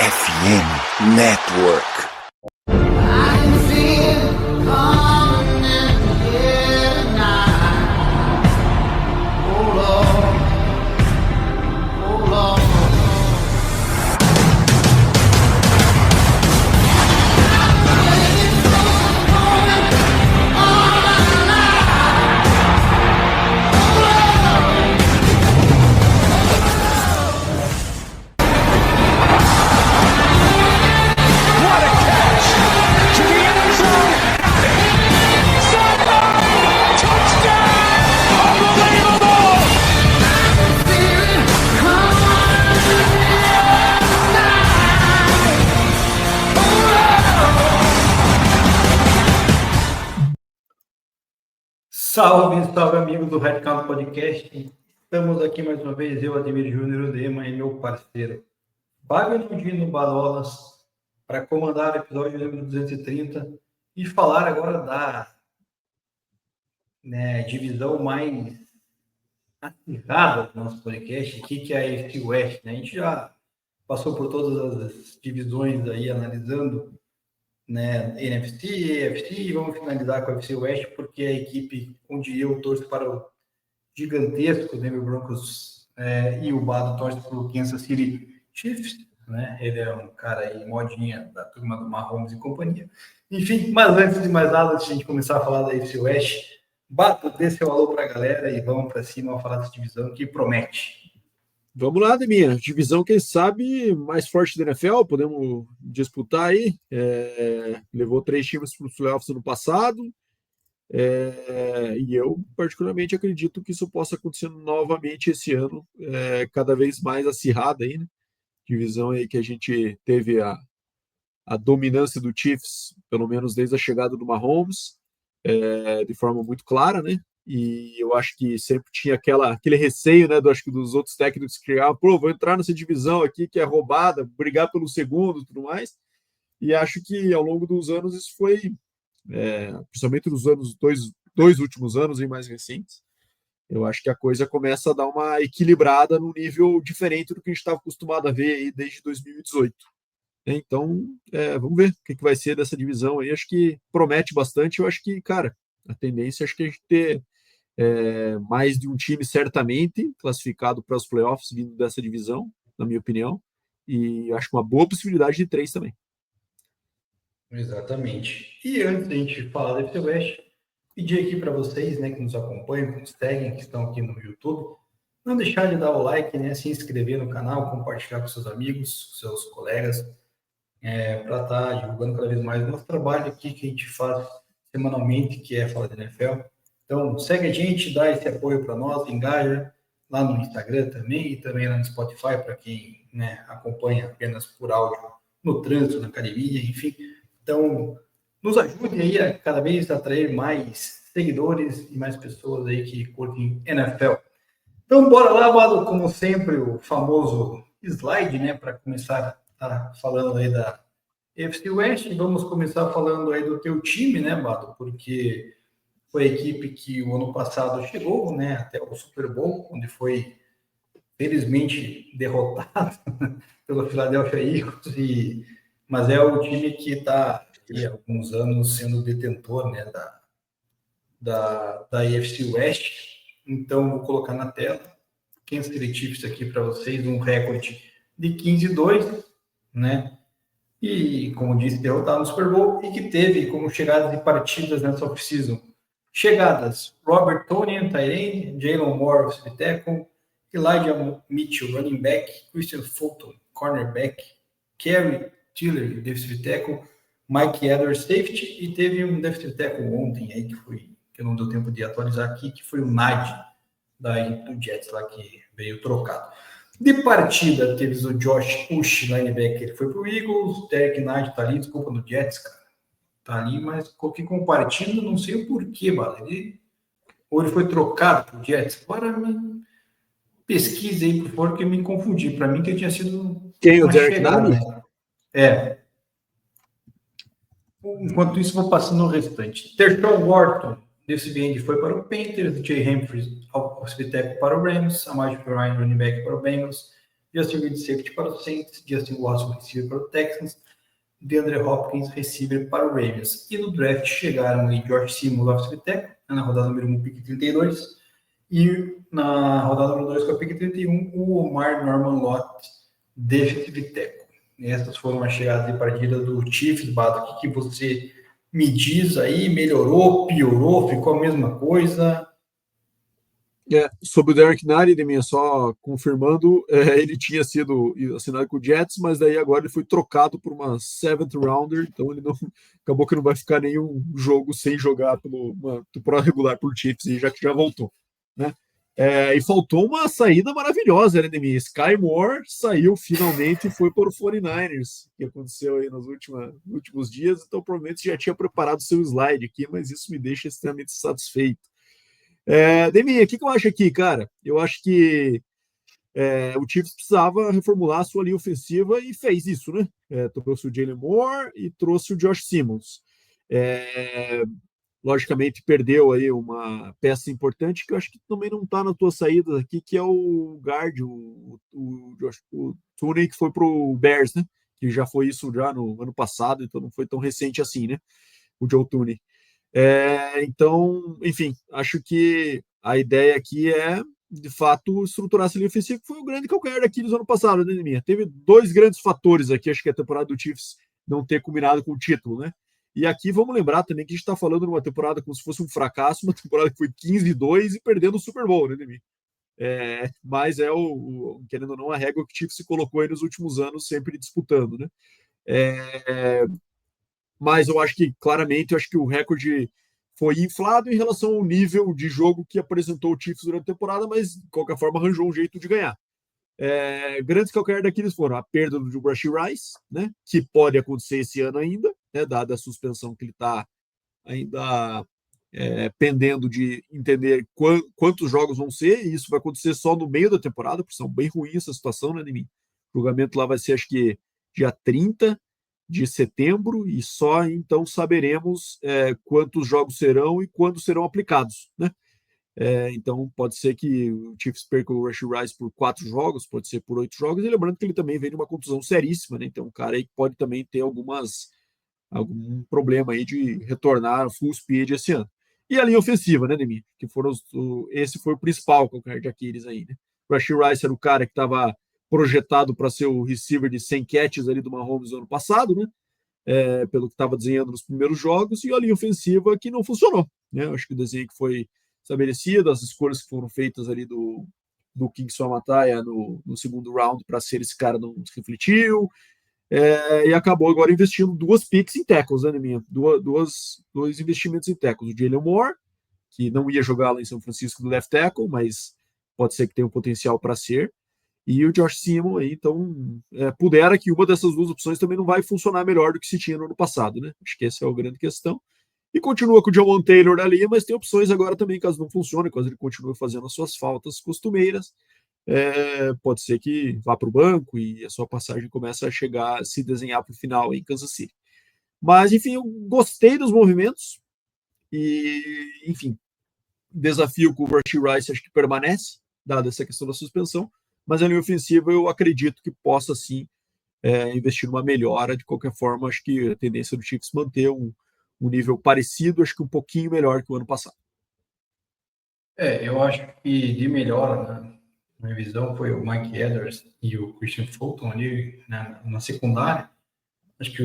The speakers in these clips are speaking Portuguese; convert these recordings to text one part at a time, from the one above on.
FM Network. Salve, salve amigos do Red Count Podcast. Estamos aqui mais uma vez, eu, Ademir Júnior Udema, e meu parceiro Fábio Nudino Balolas, para comandar o episódio número 230 e falar agora da divisão mais acirrada do nosso podcast aqui, que é a AFC West. A gente já passou por todas as divisões aí, analisando NFC, AFC, e vamos finalizar com a AFC West, porque é a equipe onde eu torço para o gigantesco Denver Broncos e o Bado torce para o Kansas City Chiefs, né? Ele é um cara aí, modinha da turma do Mahomes e companhia. Enfim, mas antes de mais nada, antes de a gente começar a falar da AFC West, Bato, dê seu alô para a galera e vamos para cima falar dessa divisão que promete. Vamos lá, Ademir. Divisão, quem sabe, mais forte da NFL, podemos disputar aí. Levou 3 times para os playoffs no passado. E eu, particularmente, acredito que isso possa acontecer novamente esse ano, cada vez mais acirrada aí, né? Divisão aí que a gente teve a dominância do Chiefs, pelo menos desde a chegada do Mahomes, de forma muito clara, né? E eu acho que sempre tinha aquele receio, né, acho que dos outros técnicos que criavam, vou entrar nessa divisão aqui que é roubada, brigar pelo segundo e tudo mais. E acho que ao longo dos anos isso foi, principalmente nos dois últimos anos e mais recentes, eu acho que a coisa começa a dar uma equilibrada num nível diferente do que a gente estava acostumado a ver aí desde 2018. Então, vamos ver o que vai ser dessa divisão aí. Acho que promete bastante. Eu acho que, cara, a tendência acho que a gente ter mais de um time certamente classificado para os playoffs vindo dessa divisão, na minha opinião, e acho que uma boa possibilidade de 3 também. Exatamente. E antes da gente falar da FC West, pedir aqui para vocês, né, que nos acompanham, que nos seguem, que estão aqui no YouTube, não deixar de dar o like, né, se inscrever no canal, compartilhar com seus amigos, com seus colegas, para estar divulgando cada vez mais o nosso trabalho aqui que a gente faz semanalmente, que é falar de NFL. Então, segue a gente, dá esse apoio para nós, engaja lá no Instagram também e também lá no Spotify, para quem acompanha apenas por áudio no trânsito, na academia, enfim. Então, nos ajude aí a cada vez atrair mais seguidores e mais pessoas aí que curtem NFL. Então, bora lá, Bado, como sempre, o famoso slide, né, para começar a falando aí da AFC West. Vamos começar falando aí do teu time, né, Bado, porque foi a equipe que o ano passado chegou, né, até o Super Bowl, onde foi, felizmente, derrotado pelo Philadelphia Eagles, mas é o time que está há alguns anos sendo detentor, né, da AFC West. Então, vou colocar na tela Kansas City Chiefs aqui para vocês, um recorde de 15-2, né? E, como disse, derrotado no Super Bowl e que teve como chegadas de partidas nessa off-season. Chegadas: Robert Tonyan, tight end; Jalen Moore, offensive tackle; Elijah Mitchell, running back; Christian Fulton, cornerback; Kerry Tiller, defensive tackle; Mike Edwards, safety, e teve um defensive tackle ontem aí que não deu tempo de atualizar aqui, que foi o Nagy do Jets lá, que veio trocado. De partida, teve o Josh Ush, linebacker, foi pro Eagles. Derek Nagy tá ali, desculpa, no Jets, cara. Tá ali, mas coloquei como partida, não sei o porquê, mano. Ou ele foi trocado pro Jets. Agora me pesquise aí, por favor, que eu me confundi. Para mim que ele tinha sido quem, o Derek Nagy? Né? Enquanto isso, vou passando o restante. Tershawn Wharton, desse end, foi para o Panthers. Jay Humphries, offensive tackle, para o Rams. Samaje Perine, running back, para o Bengals. Justin Reed, safety para o Saints, Justin Watson, receiver para o Texans, DeAndre Hopkins, receiver para o Ravens. E no draft chegaram aí George Simmons, offensive tackle, na rodada número 1, pick 32, e na rodada número 2, com a pick 31, o Omar Norman Lott, defensive tackle. Essas foram as chegadas de partida do Chiefs, Bato. O que você me diz aí? Melhorou, piorou, ficou a mesma coisa? Sobre o Derek Nari, só confirmando, ele tinha sido assinado com o Jets, mas daí agora ele foi trocado por uma 7th rounder, então ele não acabou que não vai ficar nenhum jogo sem jogar uma temporada regular por Chiefs, e já que já voltou, né? E faltou uma saída maravilhosa, né, Demi? Sky Moore saiu finalmente e foi para o 49ers, que aconteceu aí nos últimos dias, então provavelmente já tinha preparado seu slide aqui, mas isso me deixa extremamente satisfeito. Demi, o que eu acho aqui, cara? Eu acho que o Chiefs precisava reformular a sua linha ofensiva e fez isso, né? Trouxe o Jalen Moore e trouxe o Josh Simmons. Logicamente, perdeu aí uma peça importante que eu acho que também não está na tua saída aqui, que é o guard, o Toney, que foi para o Bears, né? Que já foi isso já no ano passado, então não foi tão recente assim, né? O Joe Toney. Então, enfim, acho que a ideia aqui é, de fato, estruturar essa linha ofensiva, que foi o grande calcanhar daqueles ano passado, né, minha? Teve dois grandes fatores aqui, acho que a temporada do Chiefs não ter combinado com o título, né? E aqui vamos lembrar também que a gente está falando de uma temporada como se fosse um fracasso, uma temporada que foi 15-2 e perdendo o Super Bowl, né, Demi? Mas querendo ou não, a régua que o Chiefs se colocou aí nos últimos anos, sempre disputando, né? Mas eu acho que, claramente, o recorde foi inflado em relação ao nível de jogo que apresentou o Chiefs durante a temporada, mas, de qualquer forma, arranjou um jeito de ganhar. Grandes calcanhar daqueles foram a perda do Rashee Rice, né, que pode acontecer esse ano ainda, né, dada a suspensão que ele está ainda pendendo de entender quantos jogos vão ser, e isso vai acontecer só no meio da temporada, porque são bem ruins essa situação, né, de mim. O julgamento lá vai ser, acho que, dia 30 de setembro, e só então saberemos quantos jogos serão e quando serão aplicados, né? Então pode ser que o Chiefs perca o Rashee Rice por 4 jogos, pode ser por 8 jogos, e lembrando que ele também vem de uma contusão seríssima, né? Então um cara aí pode também ter algum problema aí de retornar full speed esse ano. E a linha ofensiva, né, Demi? Que esse foi o principal calcanhar de Aquiles aí, né? O Rashee Rice era o cara que estava projetado para ser o receiver de 100 catches ali do Mahomes no ano passado, né? Pelo que estava desenhando nos primeiros jogos, e a linha ofensiva que não funcionou, né? Acho que o desenho que foi estabelecido, as escolhas que foram feitas ali do Kingston Amatai no segundo round para ser esse cara não se refletiu, e acabou agora investindo 2 picks em tackles, né, minha? Dois investimentos em tackles. O Jalen Moore, que não ia jogar lá em São Francisco do left tackle, mas pode ser que tenha um potencial para ser, e o Josh Simmons aí, então, pudera que uma dessas duas opções também não vai funcionar melhor do que se tinha no ano passado, né? Acho que essa é a grande questão. E continua com o Jamon Taylor ali, mas tem opções agora também, caso não funcione, caso ele continue fazendo as suas faltas costumeiras. Pode ser que vá para o banco e a sua passagem começa a chegar, a se desenhar para o final em Kansas City. Mas, enfim, eu gostei dos movimentos e, enfim, desafio com o Rashee Rice acho que permanece, dada essa questão da suspensão, mas a linha ofensiva eu acredito que possa, sim, investir numa melhora. De qualquer forma, acho que a tendência do Chiefs manter um nível parecido, acho que um pouquinho melhor que o ano passado. Eu acho que de melhora, né, na minha visão, foi o Mike Edwards e o Christian Fulton ali, né, na secundária. Acho que,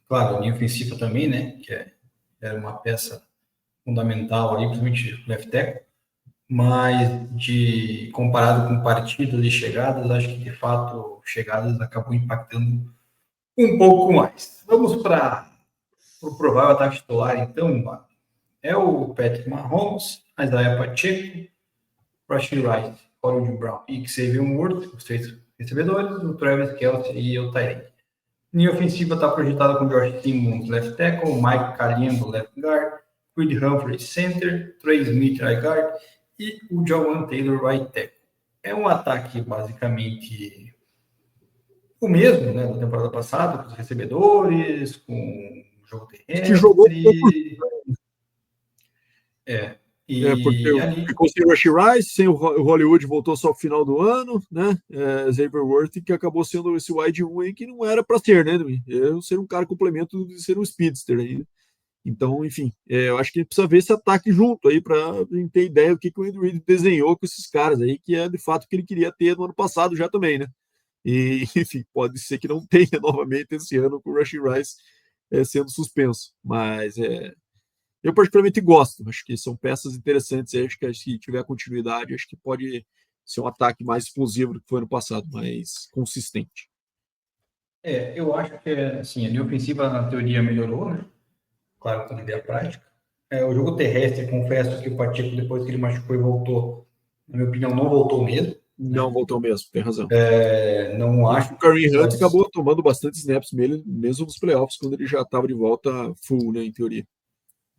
claro, a linha ofensiva também, né, que era uma peça fundamental ali, principalmente o left tackle, mas comparado com partidas e chegadas, acho que de fato chegadas acabou impactando um pouco mais. Vamos para o provável ataque titular, então. É o Patrick Mahomes, Isaiah Pacheco, Rashee Rice, Hollywood Brown e Xavier Worth, os 3 recebedores, o Travis Kelce e o Tyreek. Linha ofensiva está projetada com Josh Simmons, left tackle, Mike Caliendo, left guard, Creed Humphrey, center, Trey Smith, right guard e o Jawan Taylor, right tackle. É um ataque basicamente o mesmo, né, da temporada passada, com os recebedores, com o jogo terrestre. Que jogou pouco. Porque E ali, ficou sem o Rashee Rice, sem o Hollywood, voltou só no final do ano, né? Xavier Worthy, que acabou sendo esse wide 1 aí que não era para ser, né? Eu ser um cara complemento de ser um speedster aí. Então, enfim, eu acho que a gente precisa ver esse ataque junto aí para ter ideia do que o Andy Reid desenhou com esses caras aí, que é de fato o que ele queria ter no ano passado já também, né? E, enfim, pode ser que não tenha novamente esse ano com o Rashee Rice sendo suspenso, mas eu particularmente gosto, acho que são peças interessantes, acho que se tiver continuidade, acho que pode ser um ataque mais explosivo do que foi ano passado, mais consistente. eu acho que, assim, a linha ofensiva, na teoria, melhorou, né? Claro, quando ele é a prática. O jogo terrestre, confesso que o Pacheco, depois que ele machucou e voltou, na minha opinião, não voltou mesmo, Não né? voltou mesmo, tem razão. Não acho O Kareem que Hunt acabou tomando bastante snaps mesmo nos playoffs, quando ele já estava de volta full, né, em teoria.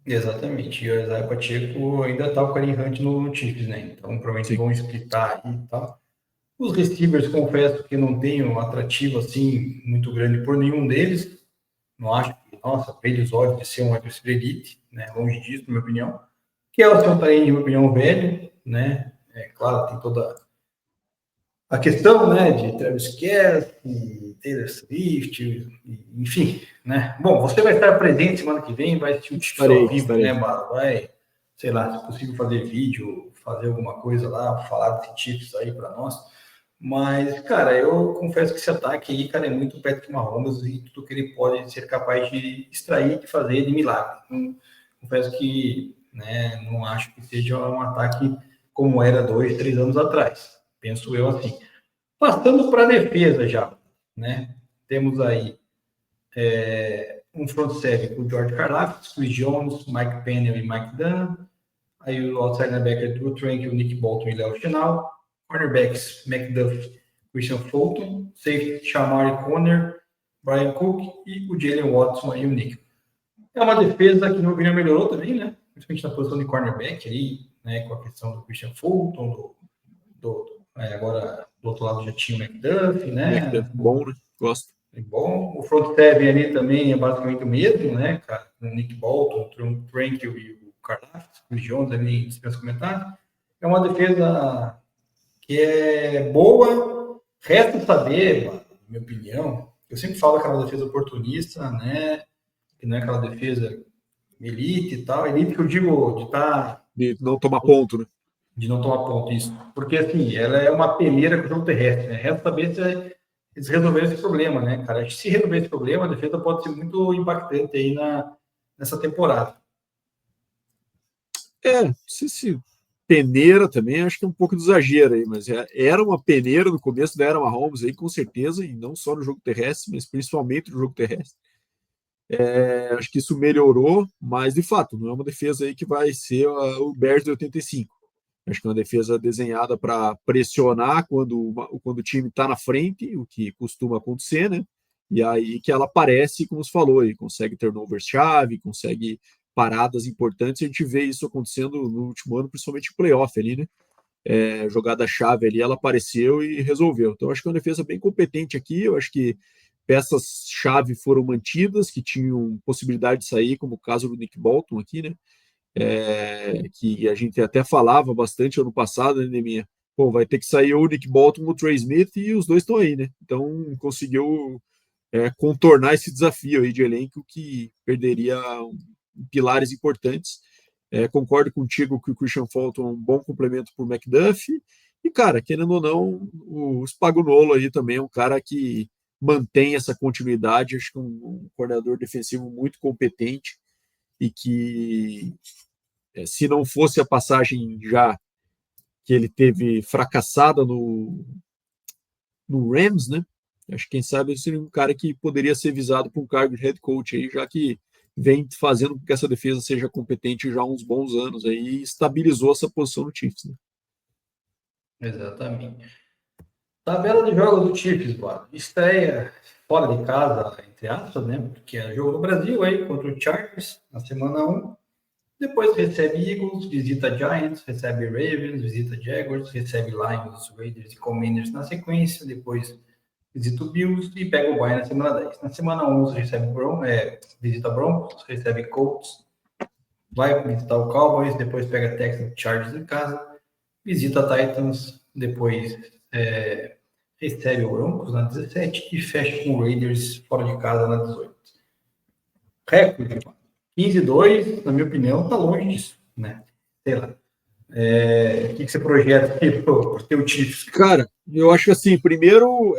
Exatamente. E o Isaiah Pacheco ainda está o Kareem Hunt no Chiefs, né? Então, provavelmente Sim. vão splitar aí e tal. Os receivers, confesso que não tenho um atrativo assim muito grande por nenhum deles. Não acho que, nossa, brilha os olhos de ser um wide receiver elite, né? Longe disso, na minha opinião. Que é o seu Tarim, na minha opinião, velho, né? Claro, tem toda a questão, né, de Travis Kelce, Taylor Swift, enfim, né? Bom, você vai estar presente semana que vem, vai assistir o Chiefs ao vivo, Estarei. né, Baro? Vai, sei lá, se possível fazer vídeo, fazer alguma coisa lá, falar desse Chiefs aí para nós. Mas, cara, eu confesso que esse ataque aí, cara, é muito Patrick Mahomes e tudo que ele pode ser capaz de extrair, de fazer de milagre. Então, confesso que, né, não acho que seja um ataque como era 2, 3 anos atrás. Penso eu assim. Passando para a defesa já, né? Temos aí um front seven com o George Karlaftis, Chris Jones, Mike Pennell e Mike Dunn. Aí o outside linebacker Drew Tranquil, Nick Bolton e Léo Chenal. Cornerbacks, McDuff, Christian Fulton. Safety, Shamari Conner, Brian Cook e o Jalen Watson aí, o Nick. É uma defesa que, no meu opinião, melhorou também, né? Principalmente na posição de cornerback aí, né? Com a questão do Christian Fulton, agora do outro lado já tinha o McDuff, né? Bom, né? Gosto. Bom, o front seven ali também é basicamente o mesmo, né, cara? Com o Nick Bolton, o Tranquil e o Karlaftis, o Jones ali dispensa comentários. É uma defesa que é boa, resta saber, na minha opinião. Eu sempre falo que é uma defesa oportunista, né? Que não é aquela defesa elite e tal. Elite que eu digo de estar. De não tomar ponto, né? De não tomar ponto, isso. Porque, assim, ela é uma peleira com o jogo terrestre, né? Resta saber se eles resolveram esse problema, né, cara? Se resolver esse problema, a defesa pode ser muito impactante aí nessa temporada. Se peneira também, acho que é um pouco de exagero aí, mas era uma peneira no começo da era Mahomes aí, com certeza, e não só no jogo terrestre, mas principalmente no jogo terrestre. Acho que isso melhorou, mas de fato, não é uma defesa aí que vai ser o Bears de 85. Acho que é uma defesa desenhada para pressionar quando o time está na frente, o que costuma acontecer, né? E aí que ela aparece, como você falou, e consegue turnovers-chave, consegue paradas importantes. A gente vê isso acontecendo no último ano, principalmente em playoff ali, né? Jogada-chave ali, ela apareceu e resolveu. Então, acho que é uma defesa bem competente aqui. Eu acho que peças-chave foram mantidas, que tinham possibilidade de sair, como o caso do Nick Bolton aqui, né? Que a gente até falava bastante ano passado, né, Neminha? Pô, vai ter que sair o Nick Bolton ou o Trey Smith e os dois estão aí, né? Então conseguiu contornar esse desafio aí de elenco que perderia pilares importantes. Concordo contigo que o Christian Fulton é um bom complemento para o McDuff. E, cara, querendo ou não, o Spagnolo aí também é um cara que mantém essa continuidade. Acho que um coordenador defensivo muito competente e que se não fosse a passagem já que ele teve fracassada no Rams, né? Acho que quem sabe ele seria um cara que poderia ser visado para um cargo de head coach aí, já que vem fazendo com que essa defesa seja competente já há uns bons anos aí e estabilizou essa posição no Chiefs. Né? Exatamente. Tabela de jogos do Chiefs, mano. Estreia fora de casa, entre aspas, né? Porque é jogo no Brasil aí contra o Chargers na semana 1. Depois recebe Eagles, visita Giants, recebe Ravens, visita Jaguars, recebe Lions, Raiders e Commanders na sequência. Depois visita o Bills e pega o Bayern na semana 10. Na semana 11 recebe visita Broncos, recebe Colts, vai visitar o Cowboys, depois pega Texans e Chargers em casa, visita Titans, depois recebe o Broncos na 17 e fecha com o Raiders fora de casa na 18. Recorde, 15-2, na minha opinião, tá longe disso, né? Sei lá. O que você projeta aí pro teu Chiefs? Cara, eu acho que assim, primeiro,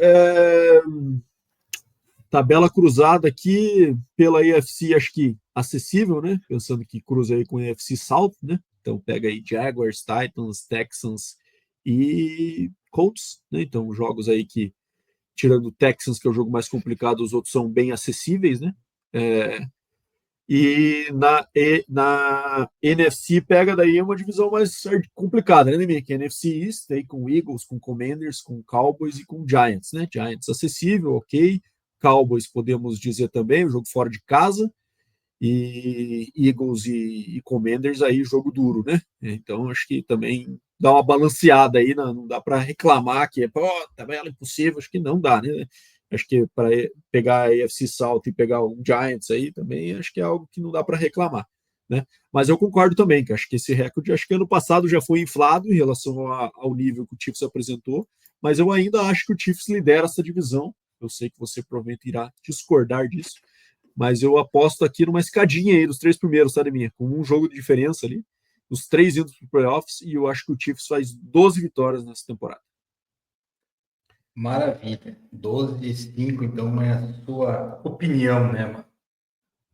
tabela cruzada aqui pela AFC, acho que acessível, né? Pensando que cruza aí com a AFC South, né? Então pega aí Jaguars, Titans, Texans e Colts, né? Então jogos aí que, tirando o Texans, que é o jogo mais complicado, os outros são bem acessíveis, né? Na NFC pega daí uma divisão mais complicada, né, minha? Que é a NFC East, aí com Eagles, com Commanders, com Cowboys e com Giants, né? Giants acessível, ok. Cowboys podemos dizer também, um jogo fora de casa. E Eagles e Commanders aí, jogo duro, né? Então acho que também dá uma balanceada aí, não dá para reclamar que tabela impossível, acho que não dá, né? Acho que para pegar a AFC South e pegar um Giants aí também, acho que é algo que não dá para reclamar, né? Mas eu concordo também, que acho que esse recorde, acho que ano passado já foi inflado em relação ao nível que o Chiefs apresentou, mas eu ainda acho que o Chiefs lidera essa divisão. Eu sei que você provavelmente irá discordar disso, mas eu aposto aqui numa escadinha aí dos 3 primeiros, sabe, minha? Com um jogo de diferença ali, os 3 indo para os playoffs, e eu acho que o Chiefs faz 12 vitórias nessa temporada. Maravilha. 12-5, então é a sua opinião, né, mano?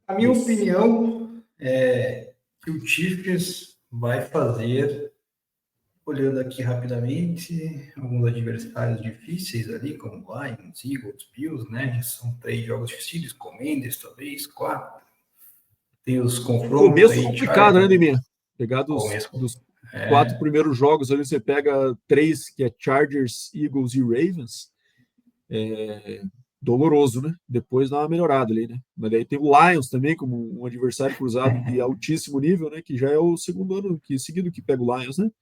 A minha Isso. opinião é que o Chiefs vai fazer, olhando aqui rapidamente, alguns adversários difíceis ali, como Lions, Eagles, Bills, né? São 3 jogos difíceis, Commanders, talvez, 4. Tem os confrontos Começo aí, complicado, né, Chargers, Neminha? Pegar começo. dos 4 primeiros jogos ali, você pega 3, que é Chargers, Eagles e Ravens, doloroso, né? Depois dá uma melhorada ali, né? Mas daí tem o Lions também, como um adversário cruzado de altíssimo nível, né? Que já é o segundo ano seguido que pega o Lions, né? Ou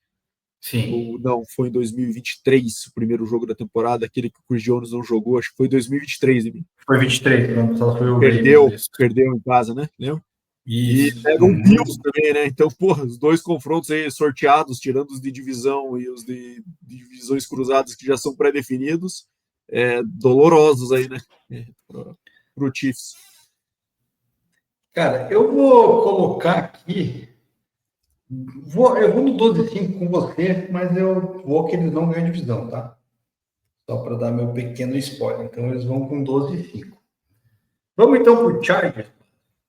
Sim, não, foi em 2023, o primeiro jogo da temporada, aquele que o Chris Jones não jogou, acho que foi em 2023, né? foi 23, não, só foi o Ravens, Perdeu, isso. perdeu em casa, né? Lembra? E Isso. pega o Bills também, né? Então, porra, os dois confrontos aí sorteados, tirando os de divisão e os de divisões cruzadas que já são pré-definidos, dolorosos aí, né? Pro Chiefs. Cara, eu vou colocar aqui. Eu vou no 12-5 com você, mas eu vou que eles não ganham divisão, tá? Só para dar meu pequeno spoiler. Então eles vão com 12-5. Vamos então para o Chargers.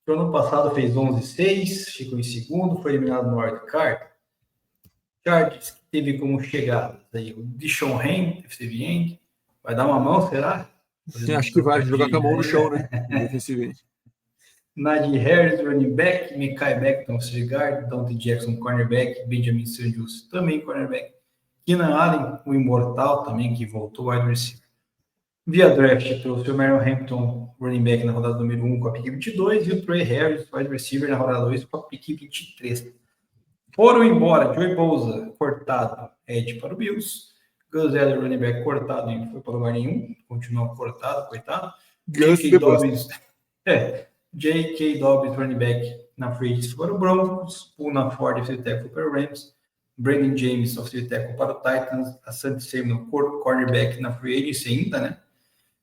O ano passado fez 11-6, ficou em segundo, foi eliminado no wildcard. Chargers que teve como chegadas aí o Dishon Hand, defensive end. Vai dar uma mão, será? Fazendo um Acho que vai jogar com a trocadilho mão no chão, né? aí. Defensivamente. Najee Harris, running back, Mekhi Becton, offensive guard, Dante Jackson, cornerback, Benjamin Sanders, também cornerback, Keenan Allen, o imortal também, que voltou, wide receiver. Via draft, trouxe o Marion Hampton, running back, na rodada número 1 com a pick 22, e o Trey Harris, wide receiver, na rodada 2 com a pick 23. Foram embora Joey Bosa, cortado, Ed para o Bills, Gus Edwards, running back, cortado e não foi para lugar nenhum, continua cortado, coitado. Gus J.K. the Bus. Dobbins, J.K. Dobbins, running back, na free agency para o Broncos, Puna Ford, offensive tackle para o Rams, Brandon James, offensive tackle para o Titans, a Sandy Samuel, cornerback na free agency ainda, né?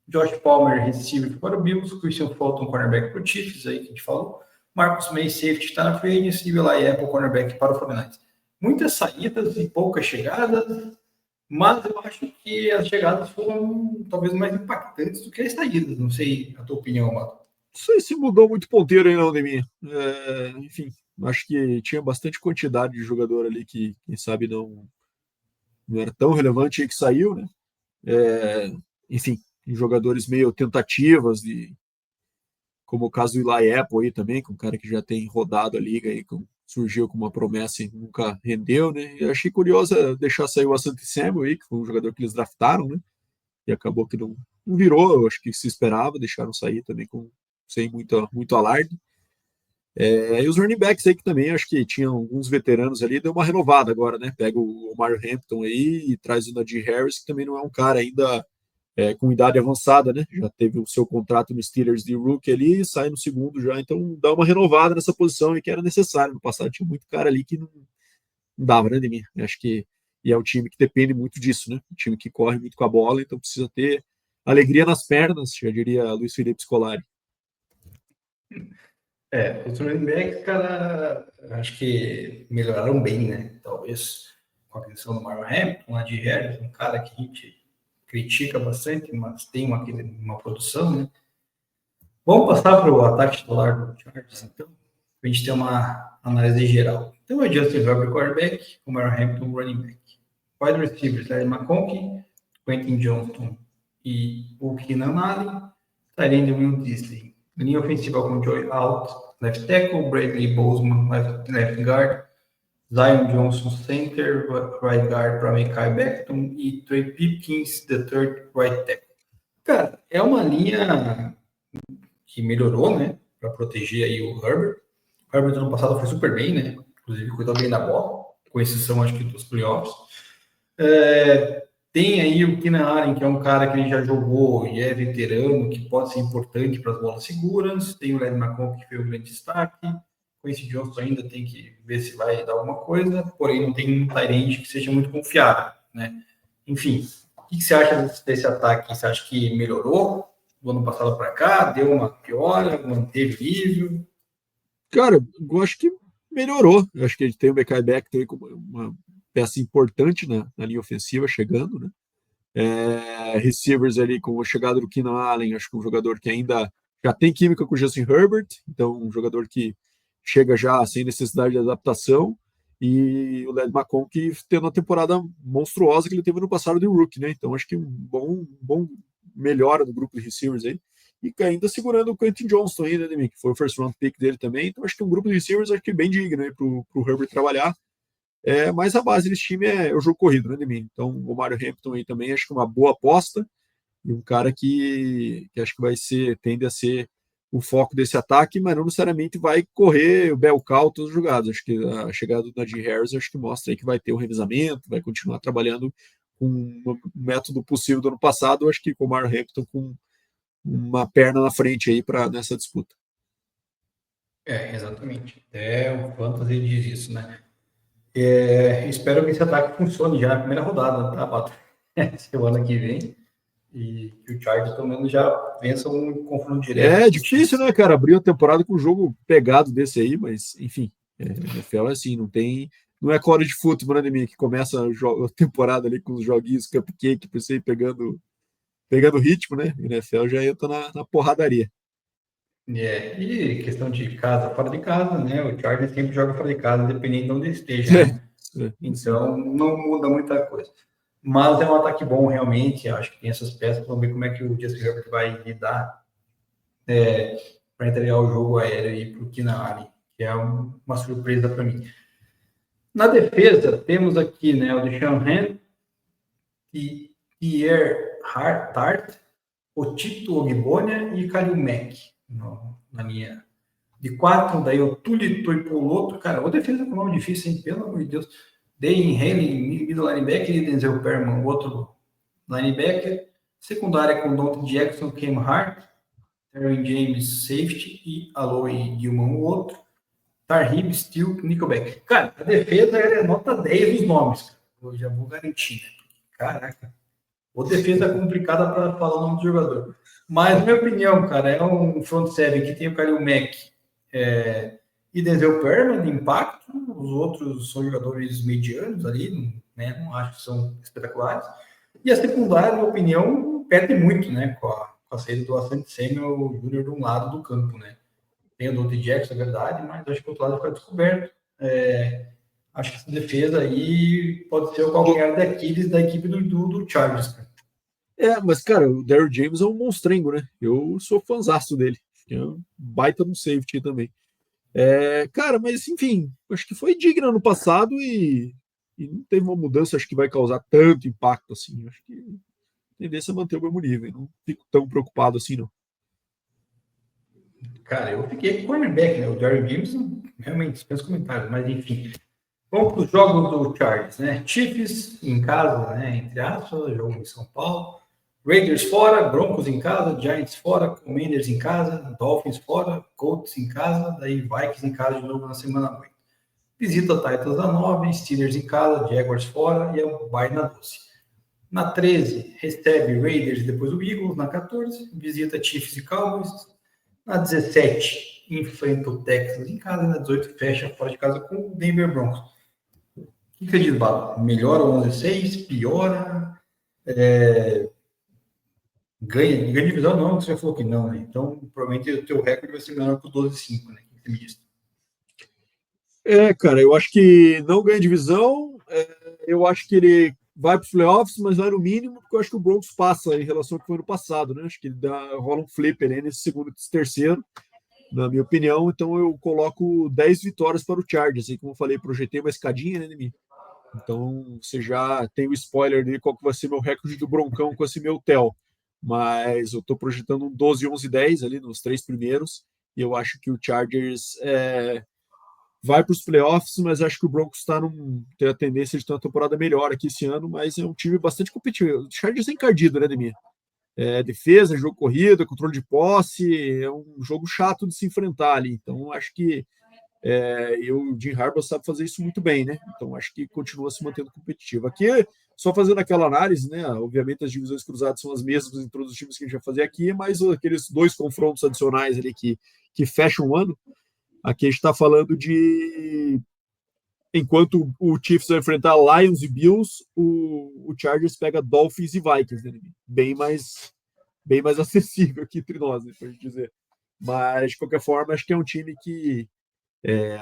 Josh Palmer, receiver para o Bills, Christian Fulton, cornerback para o Chiefs, aí que a gente falou, Marcus May, safety, está na free agency, e Eli Apple, cornerback para o 49ers. Muitas saídas e poucas chegadas, mas eu acho que as chegadas foram talvez mais impactantes do que as saídas. Não sei a tua opinião, Amado. Não sei se mudou muito ponteiro aí, não, Deminha. Enfim, acho que tinha bastante quantidade de jogador ali que, quem sabe, não era tão relevante aí que saiu, né? Enfim, jogadores meio tentativas, como o caso do Eli Apple aí também, com um cara que já tem rodado a liga aí, surgiu com uma promessa e nunca rendeu, né? E achei curioso deixar sair o Asante Samuel aí, que foi um jogador que eles draftaram, né? E acabou que não virou, eu acho que se esperava, deixaram sair também sem muito alarde. E os running backs aí que também acho que tinham alguns veteranos ali, deu uma renovada agora, né? Pega o Mario Hampton aí e traz o Najee Harris, que também não é um cara ainda com idade avançada, né? Já teve o seu contrato no Steelers de rookie ali, sai no segundo já, então dá uma renovada nessa posição e que era necessário. No passado tinha muito cara ali que não dava, né, Demir? Acho que e é um time que depende muito disso, né? Um time que corre muito com a bola, então precisa ter alegria nas pernas, já diria Luiz Felipe Scolari. Os running backs, cara, acho que melhoraram bem, né? Talvez com a aquisição do Marlon Hampton, lá de Harris, um cara que a gente critica bastante, mas tem uma produção, né? Vamos passar para o ataque titular do Chargers, então, para a gente ter uma análise geral. Então, o Justin Herbert, quarterback, o Marlon Hampton, running back. Wide receivers, Larry McConkey, Quentin Johnston e o Keenan Allen. Tyrande Will Disley. Linha ofensiva com Joey Alt, left tackle, Bradley Bozeman, left guard, Zion Johnson, center, right guard para Mekhi Becton e Trey Pipkins, the third right tackle. Cara, é uma linha que melhorou, né, para proteger aí o Herbert. O Herbert ano passado foi super bem, né, inclusive cuidou bem da bola, com exceção, acho que, dos playoffs. Tem aí o Keenan Allen, que é um cara que ele já jogou e é veterano, que pode ser importante para as bolas seguras. Tem o Larry McConkey, que foi o grande destaque. Com esse Johnson ainda tem que ver se vai dar alguma coisa, porém não tem um tight end que seja muito confiável, né? Enfim, o que você acha desse ataque? Você acha que melhorou do ano passado para cá? Deu uma piora? Manteve o nível? Cara, eu acho que melhorou. Eu acho que a gente tem o Mekhi Becton como uma peça importante na linha ofensiva chegando, né? Receivers ali com a chegada do Keenan Allen, acho que um jogador que ainda já tem química com o Justin Herbert, então um jogador que chega já sem necessidade de adaptação, e o Led McConkey tendo uma temporada monstruosa que ele teve no passado de rookie, né? Então acho que um bom melhora do grupo de receivers aí, e ainda segurando o Quentin Johnston ainda, né, que foi o first round pick dele também, então acho que um grupo de receivers acho que bem digno aí pro Herbert trabalhar. Mas a base desse time é o jogo corrido, né, Demir? Então, o Mario Hampton aí também acho que é uma boa aposta e um cara que acho que tende a ser o foco desse ataque, mas não necessariamente vai correr o bel cow todas as jogadas. Acho que a chegada do Najee Harris acho que mostra aí que vai ter um revezamento, vai continuar trabalhando com o método possível do ano passado. Acho que com o Mario Hampton com uma perna na frente aí nessa disputa. Exatamente. Até o Fantasy diz isso, né? Espero que esse ataque funcione já na primeira rodada, tá, Pato? Semana que vem. E que o Chargers, pelo menos, já vença um confronto direto. É difícil, né, cara, abrir uma temporada com um jogo pegado desse aí, mas, enfim, NFL é assim, não é college de futebol, né, Demir, que começa a temporada ali com os joguinhos cupcake, pra você ir pegando ritmo, né, NFL já entra na porradaria. E questão de casa, fora de casa, né? O Chargers sempre joga fora de casa, dependendo de onde esteja, né? Então, não muda muita coisa. Mas é um ataque bom, realmente. Acho que tem essas peças. Vamos ver como é que o Justin Herbert vai lidar para entregar o jogo aéreo aí para o Keenan Allen, que é uma surpresa para mim. Na defesa, temos aqui, né, o Deshaun Hand e Pierre Tart, o Tito Ogbonia e Kalil Mack na linha de 4. Daí o Tuli Toipoloto, cara, o defesa com nome difícil, hein? Pelo amor de Deus. Dane Haley, middle linebacker, e Denzel Perman, outro linebacker. Secundária com Dante Jackson, Cam Hart, Terry James, safety, e Aloy Gilman, o outro. Tarhib, Steel, Nickelback. Cara, a defesa é nota 10 dos nomes. Cara. Eu já vou garantir. Caraca. Ou defesa complicada para falar o nome do jogador. Mas, na minha opinião, cara, é um front seven que tem o Kalil Mack e Denzel Perman de impacto. Os outros são jogadores medianos ali, né? Não acho que são espetaculares. E a secundária, na minha opinião, perde muito, né? Com a saída do Asante Samuel Jr. de um lado do campo, né? Tem o Dante Jackson, é verdade, mas acho que o outro lado fica descoberto. Acho que essa defesa aí pode ser o calcanhar daqueles da equipe do Chargers, cara. Mas, cara, o Daryl James é um monstrengo, né? Eu sou fãzaço dele. É um baita no safety também. Cara, mas enfim, acho que foi digno no passado e não teve uma mudança, acho que vai causar tanto impacto assim. Acho que a tendência é manter o mesmo nível. Não fico tão preocupado assim, não. Cara, eu fiquei com o cornerback, né? O Daryl James realmente dispensa comentários, mas enfim. Vamos para os jogos do Chargers, né? Chiefs em casa, né? Entre aspas, jogo em São Paulo. Raiders fora, Broncos em casa, Giants fora, Commanders em casa, Dolphins fora, Colts em casa, daí Vikings em casa de novo na semana 8. Visita Titans na 9, Steelers em casa, Jaguars fora e o bye na 12. Na 13, recebe Raiders e depois o Eagles. Na 14, visita Chiefs e Cowboys. Na 17, enfrenta o Texans em casa. E na 18, fecha fora de casa com o Denver Broncos. O que você diz, Bala? Melhora o 11-6? Piora? Ganha divisão? Não, você já falou que não, né? Então, provavelmente o teu recorde vai ser menor que o 12-5, né? O que você me diz? Cara, eu acho que não ganha divisão. Eu acho que ele vai para os playoffs, mas vai no mínimo, porque eu acho que o Broncos passa em relação ao que foi no passado, né? Acho que rola um flip ali nesse segundo e terceiro, na minha opinião. Então eu coloco 10 vitórias para o Chargers. E como eu falei, projetei uma escadinha, né, Nemi? Então você já tem o spoiler ali, qual que vai ser meu recorde do Broncão com esse meu TEL. Mas eu estou projetando um 12, 11, 10 ali nos 3 primeiros. E eu acho que o Chargers vai para os playoffs, mas acho que o Broncos tem a tendência de ter uma temporada melhor aqui esse ano, mas é um time bastante competitivo. O Chargers é encardido, né, Demir? Defesa, jogo corrida, controle de posse, é um jogo chato de se enfrentar ali. Então, acho que o Jim Harbaugh sabe fazer isso muito bem, né? Então, acho que continua se mantendo competitivo. Aqui, só fazendo aquela análise, né? Obviamente, as divisões cruzadas são as mesmas em todos os times que a gente vai fazer aqui, mas aqueles 2 confrontos adicionais ali que fecham o ano, aqui a gente está falando de. Enquanto o Chiefs vai enfrentar Lions e Bills, o Chargers pega Dolphins e Vikings, né? Bem mais acessível aqui entre nós, né, para gente dizer. Mas, de qualquer forma, acho que é um time que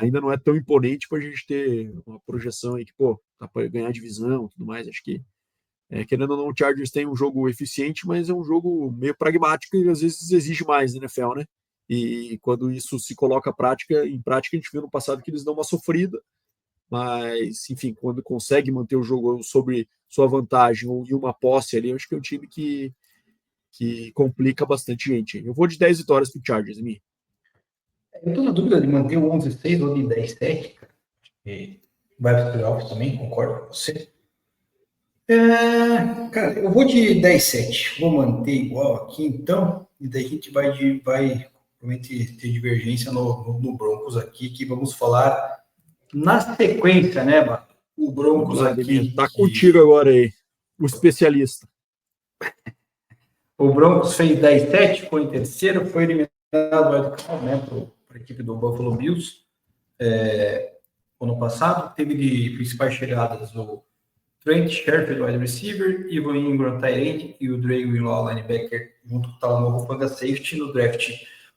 ainda não é tão imponente para a gente ter uma projeção aí que, pô, tá para ganhar divisão e tudo mais. Acho que, querendo ou não, o Chargers tem um jogo eficiente, mas é um jogo meio pragmático e às vezes exige mais na NFL, né? E quando isso se coloca em prática, a gente viu no passado que eles dão uma sofrida, mas, enfim, quando consegue manter o jogo sobre sua vantagem e uma posse ali, eu acho que é um time que complica bastante gente. Eu vou de 10 vitórias para o Chargers, Mi. Eu estou na dúvida de manter o 11-6 ou de 10-7, cara. Vai para os playoffs também, concordo com você. Cara, eu vou de 10-7. Vou manter igual aqui, então. E daí a gente vai provavelmente ter divergência no Broncos aqui, que vamos falar na sequência, né, Bato? O Broncos Vamos lá, aqui. tá contigo agora aí, o especialista. O Broncos fez 10-7, foi em terceiro, foi eliminado wildcard, né, para a equipe do Buffalo Bills. Ano passado, teve de principais chegadas o Trent Sherfield, wide receiver, Ivan Ingram, tight end, e o Dre Greenlaw, linebacker, junto com o Talanoa Fanga, safety, no draft.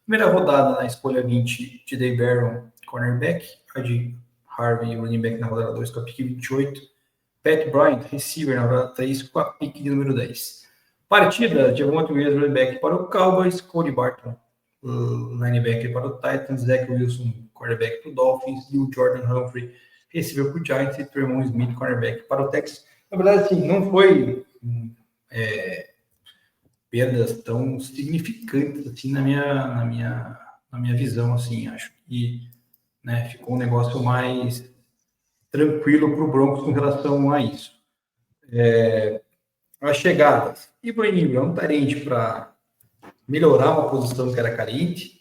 Primeira rodada, na escolha 20, de Dave Barron, cornerback, Ed Harvey, running back, na rodada 2, com a pick 28, Pat Bryant, receiver, na rodada 3, com a pick de número 10. Partida, Javonte Williams, running back para o Cowboys, Cody Barton, linebacker para o Titans, Zach Wilson, quarterback para o Dolphins, e o Jordan Humphrey, recebeu para o Giants, e Tremont Smith, cornerback para o Texas. Na verdade, assim, não foi perdas tão significantes assim na minha visão, assim, acho que, né, ficou um negócio mais tranquilo para o Broncos com relação a isso. As chegadas, Ivan Ingram, um tarente para melhorar uma posição que era carente,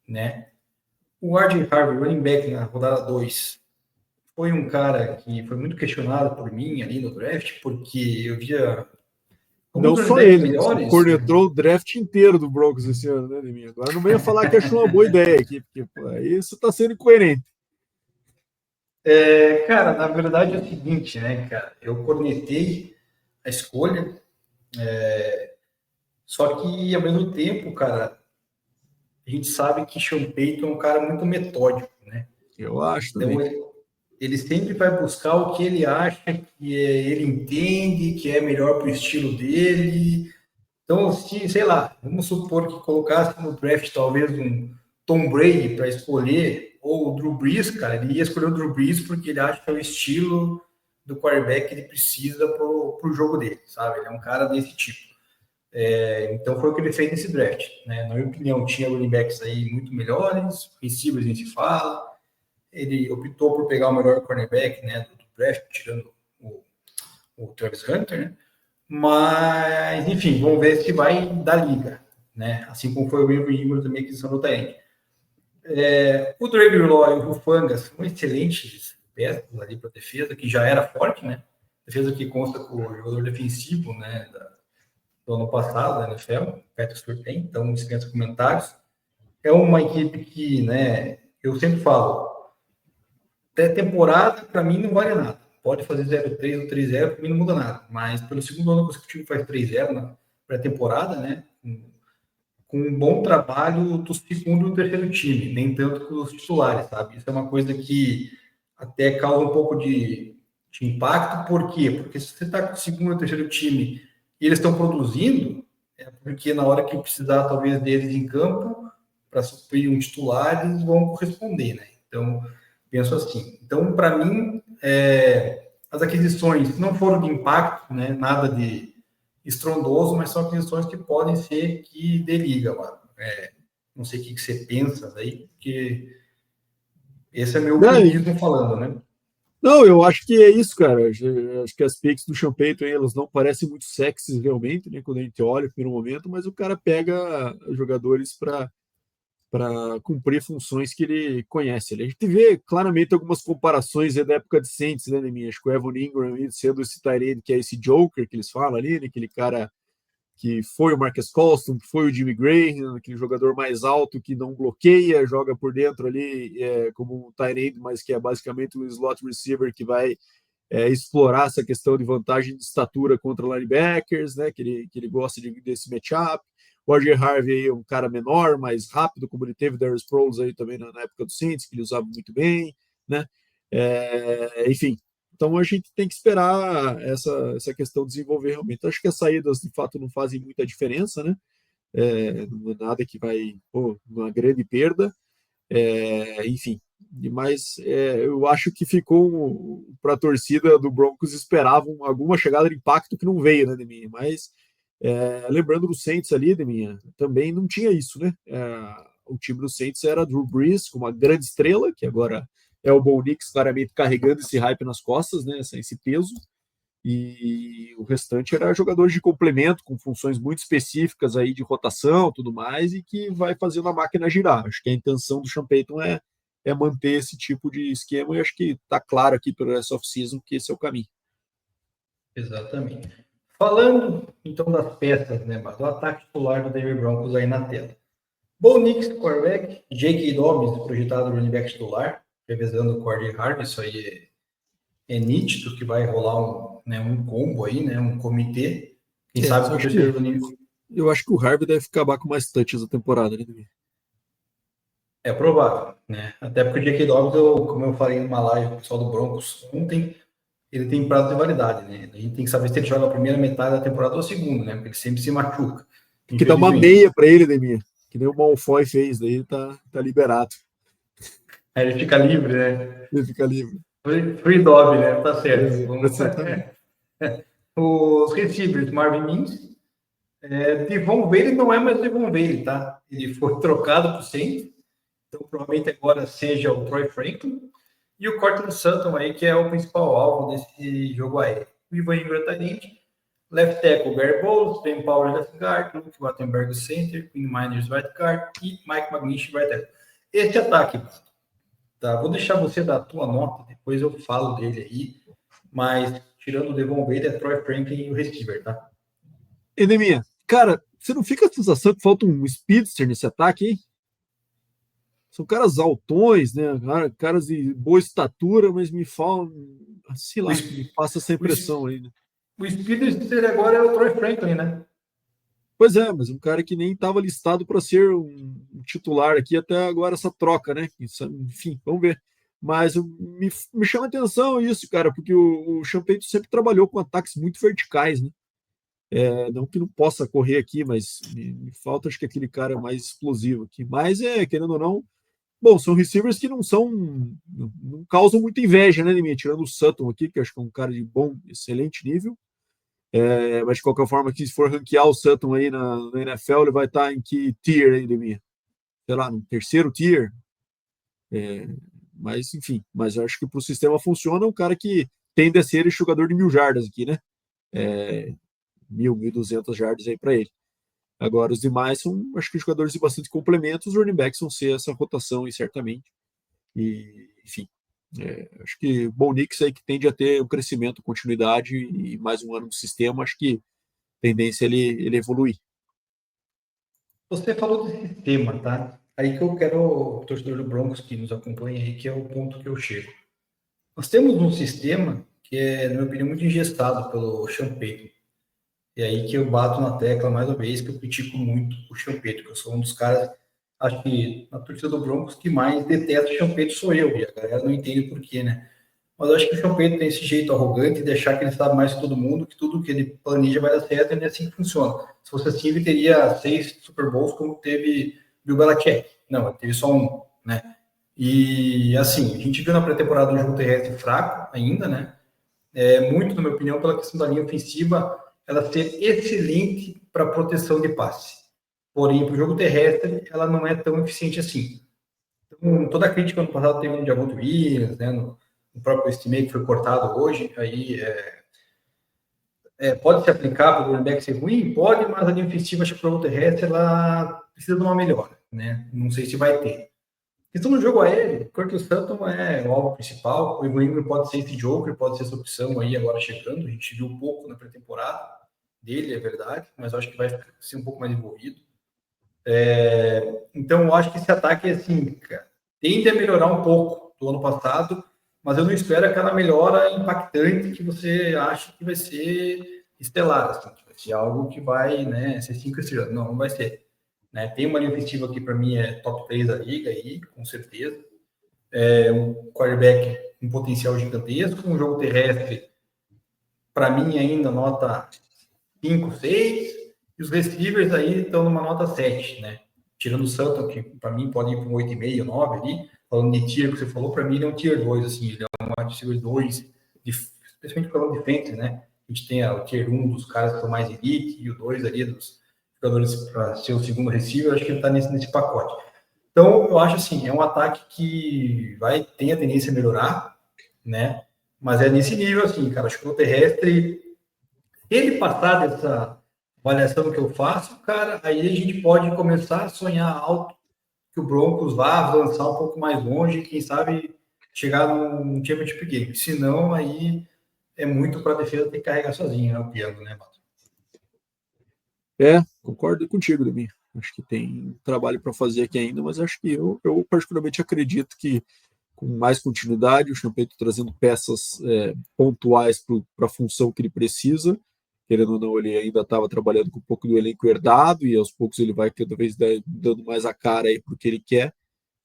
né? O R.J. Harvey, running back na rodada 2, foi um cara que foi muito questionado por mim ali no draft, porque eu via Não alguns running só backs ele, você melhores. cornetou o draft inteiro do Broncos esse ano, né, Liminha? Agora não venha falar que achou uma boa ideia aqui, porque pô, isso está sendo incoerente. Cara, na verdade é o seguinte, né, cara? Eu cornetei a escolha, só que ao mesmo tempo, cara, a gente sabe que Sean Payton é um cara muito metódico, né? Eu acho Então também. ele sempre vai buscar o que ele acha que ele entende, que é melhor para o estilo dele. Então, se, sei lá, vamos supor que colocasse no draft talvez um Tom Brady para escolher, ou o Drew Brees, cara, ele ia escolher o Drew Brees porque ele acha que é o estilo do quarterback que ele precisa para o jogo dele, sabe? Ele é um cara desse tipo. Então foi o que ele fez nesse draft, né? Na minha opinião, tinha running backs aí muito melhores, receivers a gente fala. Ele optou por pegar o melhor cornerback, né, do draft, tirando o Travis Hunter, né? Mas, enfim, vamos ver se vai dar liga, né? Assim como foi o Will Ingram também, que são no Tyrande. O Drake Law e o Rufangas são excelentes peças ali para defesa, que já era forte, né? Defesa que consta com o jogador defensivo, né? Do ano passado, da NFL, Patrick Surtain, então dispensa comentários. É uma equipe que, né? Eu sempre falo, até temporada, para mim, não vale nada. Pode fazer 0-3 ou 3-0, para mim não muda nada. Mas pelo segundo ano consecutivo faz 3-0 na pré-temporada, né? Com um bom trabalho do segundo e do terceiro time, nem tanto com os titulares, sabe? Isso é uma coisa que até causa um pouco de impacto, por quê? Porque se você está com o segundo e o terceiro time e eles estão produzindo, é porque na hora que precisar, talvez, deles em campo, para suprir um titular, eles vão corresponder, né? Então, penso assim. Então, para mim, as aquisições não foram de impacto, né? Nada de estrondoso, mas são aquisições que podem ser que dê liga, mano. Não sei o que você pensa daí, porque esse é meu Não, clubismo falando, né? não, eu acho que é isso, cara. Acho que as picks do Sean Payton, elas não parecem muito sexys realmente, né, quando a gente olha no primeiro momento, mas o cara pega jogadores para cumprir funções que ele conhece. A gente vê claramente algumas comparações da época de Saints, né, Neminha? Acho que o Evan Ingram sendo esse Tyrande, que é esse Joker que eles falam ali, né, aquele cara que foi o Marcus Colston, que foi o Jimmy Graham, aquele jogador mais alto que não bloqueia, joga por dentro ali como um tight end, mas que é basicamente um slot receiver que vai explorar essa questão de vantagem de estatura contra linebackers, né, que ele gosta desse matchup. O R.J. Harvey é um cara menor, mais rápido, como ele teve o Darius Sproles aí também na época do Saints, que ele usava muito bem, né? Enfim, então a gente tem que esperar essa questão desenvolver realmente. Acho que as saídas de fato não fazem muita diferença, né? Não é nada que vai, uma grande perda. Enfim, mas eu acho que ficou para a torcida do Broncos esperavam alguma chegada de impacto que não veio, né, Deminha? Mas lembrando do Saints ali, Deminha, também não tinha isso, né? O time do Saints era Drew Brees com uma grande estrela, que agora é o Bo Nix claramente carregando esse hype nas costas, né? Esse peso. E o restante era jogadores de complemento, com funções muito específicas aí de rotação, tudo mais, e que vai fazendo a máquina girar. Acho que a intenção do Sean Payton é manter esse tipo de esquema, e acho que está claro aqui pelo rest of season que esse é o caminho. Exatamente. Falando, então, das peças, né, do ataque titular do Denver Broncos aí na tela. Bo Nix, quarterback. J.K. Dobbins, projetado running back titular, revezando o Corey Harvey. Isso aí é nítido que vai rolar um combo aí, né, um comitê. Quem Mas sabe com o terceiro nível. eu acho que o Harvey deve acabar com mais touches a temporada, né? É provável, né? Até porque o J.K. Dobbins, como eu falei numa live com o pessoal do Broncos ontem, ele tem prazo de validade, né? A gente tem que saber se ele joga a primeira metade da temporada ou a segunda, né? Porque ele sempre se machuca, Tem que dar uma infelizmente. meia para ele, Demir, que nem o Malfoy fez, daí tá liberado. Aí ele fica livre, né? Ele fica livre. Free dog, né? Tá certo. Vamos... Exatamente. Os receivers, Marvin Mims. Devon Vale não é mais Devon Vale, tá? Ele foi trocado por Saints. Então, provavelmente agora seja o Troy Franklin. E o Cortland Sutton aí, que é o principal alvo desse jogo aéreo. O Ivan Ingram tá dentro. Left tackle, Gary Bowles, Ben Powers left guard, Luke Wattenberg center, Quinn Miners right guard e Mike McGlinchey right tackle. Esse ataque, tá? Vou deixar você dar a tua nota, depois eu falo dele aí, mas tirando o Devon Wade, é Troy Franklin e o receiver, tá? Enemia, cara, você não fica a sensação que falta um speedster nesse ataque, hein? São caras altões, né? Caras de boa estatura, mas me falam, sei O, lá, me passa essa o, impressão aí, né? o speedster agora é o Troy Franklin, né? Pois é, mas um cara que nem estava listado para ser um titular aqui até agora essa troca, né? Enfim, vamos ver. Mas me chama a atenção isso, cara, porque o Champeito sempre trabalhou com ataques muito verticais, né? Não que não possa correr aqui, mas me falta acho que aquele cara mais explosivo aqui. Mas querendo ou não, bom, são receivers que não causam muita inveja, né, Neminha? Tirando o Sutton aqui, que acho que é um cara de bom, excelente nível. Mas de qualquer forma, que se for ranquear o Sutton aí na NFL, ele vai estar em que tier aí, Neminha? Sei lá, no terceiro tier. É, mas, enfim, mas eu acho que para o sistema funciona um cara que tende a ser esse jogador de 1.000 jardas aqui, né? 1.200 jardas aí para ele. Agora, os demais são, acho que, jogadores de bastante complemento. Os running backs vão ser essa rotação aí, certamente. E, enfim, acho que o Bo Nix aí que tende a ter um crescimento, continuidade e mais um ano no sistema, acho que tendência é ele evoluir. Você falou do sistema, tá? Aí que eu quero, o torcedor do Broncos que nos acompanha aí, que é o ponto que eu chego. Nós temos um sistema que é, na minha opinião, muito ingestado pelo Sean Payton. E aí que eu bato na tecla mais uma vez, que eu critico muito o Sean Payton, que eu sou um dos caras, acho que na torcida do Broncos, que mais detesta o Sean Payton sou eu, e a galera não entende por quê, né? Mas eu acho que o Sean Payton tem esse jeito arrogante de achar que ele sabe mais que todo mundo, que tudo que ele planeja vai dar certo, e é assim que funciona. Se fosse assim, ele teria 6 Super Bowls como teve Bill Belichick. Não, ele teve só um, né? E assim, a gente viu na pré-temporada um jogo terrestre fraco ainda, né? Muito, na minha opinião, pela questão da linha ofensiva, ela ser excelente para proteção de passe. Porém, para o jogo terrestre, ela não é tão eficiente assim. Então, toda a crítica ano passado teve no Javonte Williams, né, no próprio estimate que foi cortado hoje, aí pode se aplicar para o running back ser ruim? Pode, mas a linha ofensiva, acho que para o terrestre, ela precisa de uma melhora, né? Não sei se vai ter. Questão do jogo aéreo, Curtis Sutton é o alvo principal, o Evan Ingram pode ser esse joker, pode ser essa opção aí agora chegando, a gente viu um pouco na pré-temporada dele, é verdade, mas eu acho que vai ser um pouco mais envolvido. Então eu acho que esse ataque, assim, cara, tende a melhorar um pouco do ano passado, mas eu não espero aquela melhora impactante que você acha que vai ser estelar, assim, que vai ser algo que vai, né, ser 5 estrelas. Não vai ser. Né? Tem uma linha ofensiva que para mim é top 3 da liga aí, com certeza. Um quarterback com potencial gigantesco, um jogo terrestre, para mim ainda nota 5, 6, e os receivers aí estão numa nota 7, né? Tirando o Sutton, que para mim pode ir para um 8,5, 9 ali, falando de tier que você falou, para mim ele é um tier 2, assim, ele é um tier 2, especialmente falando de frente, né? A gente tem o tier 1 dos caras que são mais elite, e o 2 ali dos jogadores para ser o segundo receiver, acho que ele está nesse pacote. Então, eu acho assim, é um ataque que tem a tendência a melhorar, né? Mas é nesse nível, assim, cara, acho que o terrestre, ele passar dessa avaliação que eu faço, cara, aí a gente pode começar a sonhar alto que o Broncos vá avançar um pouco mais longe, quem sabe chegar num championship game. Se não, aí é muito para a defesa ter que carregar sozinho, né, o piano, né, Mato? Concordo contigo, Demi. Acho que tem trabalho para fazer aqui ainda, mas acho que eu particularmente acredito que com mais continuidade, o Champeito trazendo peças pontuais para a função que ele precisa. Querendo ou não, ele ainda estava trabalhando com um pouco do elenco herdado e aos poucos ele vai cada vez dando mais a cara aí para o que ele quer.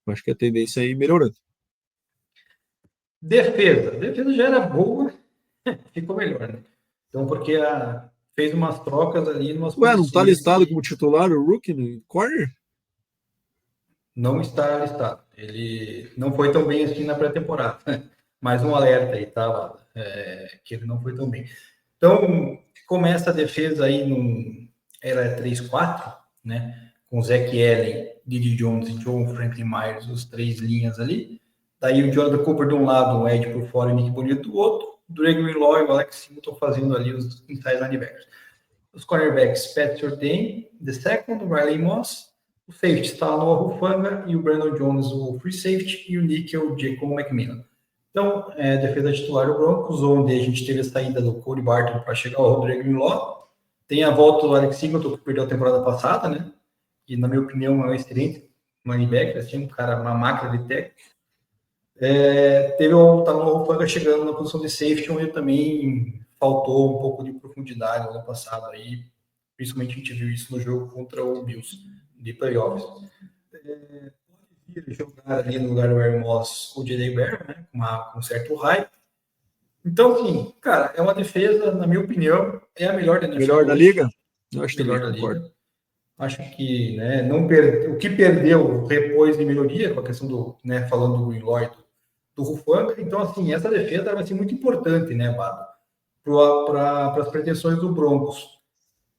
Acho que a tendência é ir melhorando. Defesa já era boa, ficou melhor, né? Então, porque fez umas trocas ali, umas Ué, não está listado que como titular o Rookie no corner? não está listado. Ele não foi tão bem assim na pré-temporada. Mais um alerta aí, tá? Que ele não foi tão bem. Então, começa a defesa aí era 3-4, né? Com Zach Allen, Didi Jones e John Franklin Myers, os 3 linhas ali. Daí o Jonathan Cooper de um lado, o Ed por fora e o Nick Bonito do outro. O Drake Greenlaw e o Alex Singleton fazendo ali os inside linebackers. Os cornerbacks, Pat Surtain, the second, Riley Moss. O safety está no Rufanga e o Brandon Jones, o free safety, e o nickel, Jacob McMillan. Então, defesa titular do Broncos, onde a gente teve a saída do Cody Barton para chegar ao Rodrigo Greenlaw. Tem a volta do Alex Singleton, que perdeu a temporada passada, né? E, na minha opinião, é um excelente linebacker, assim, um cara, uma máquina de técnico. Teve o Talon Rufanga chegando na posição de safety, onde também faltou um pouco de profundidade no ano passado. Aí, principalmente a gente viu isso no jogo contra o Bills, de playoffs. Pode jogar ali no lugar do Aaron Moss o J.D. Barron, né, com um certo hype. Então, assim, cara, é uma defesa, na minha opinião, é a melhor da NFL. Melhor da liga? Eu acho melhor também, da concordo. liga. Acho que, né, o que perdeu, repôs de melhoria, com a questão do, né, falando do Greenlaw do Rufanga. Então, assim, essa defesa vai ser muito importante, né, Bado, para as pretensões do Broncos.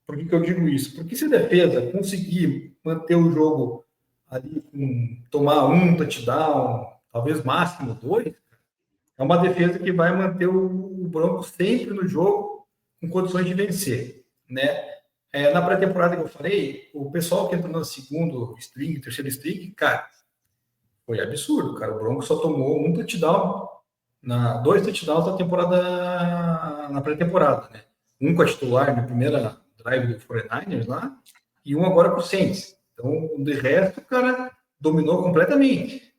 Por que eu digo isso? Porque se a defesa conseguir manter o jogo ali, tomar um touchdown, talvez máximo 2, é uma defesa que vai manter o Broncos sempre no jogo com condições de vencer. né? Na pré-temporada que eu falei, o pessoal que entrou no segundo string, terceiro string, cara, foi absurdo, cara. O Broncos só tomou um touchdown, dois touchdowns na temporada, na pré-temporada, né? Um com a titular na primeira drive do 49ers lá, e um agora com o Saints. Então, de resto, o cara dominou completamente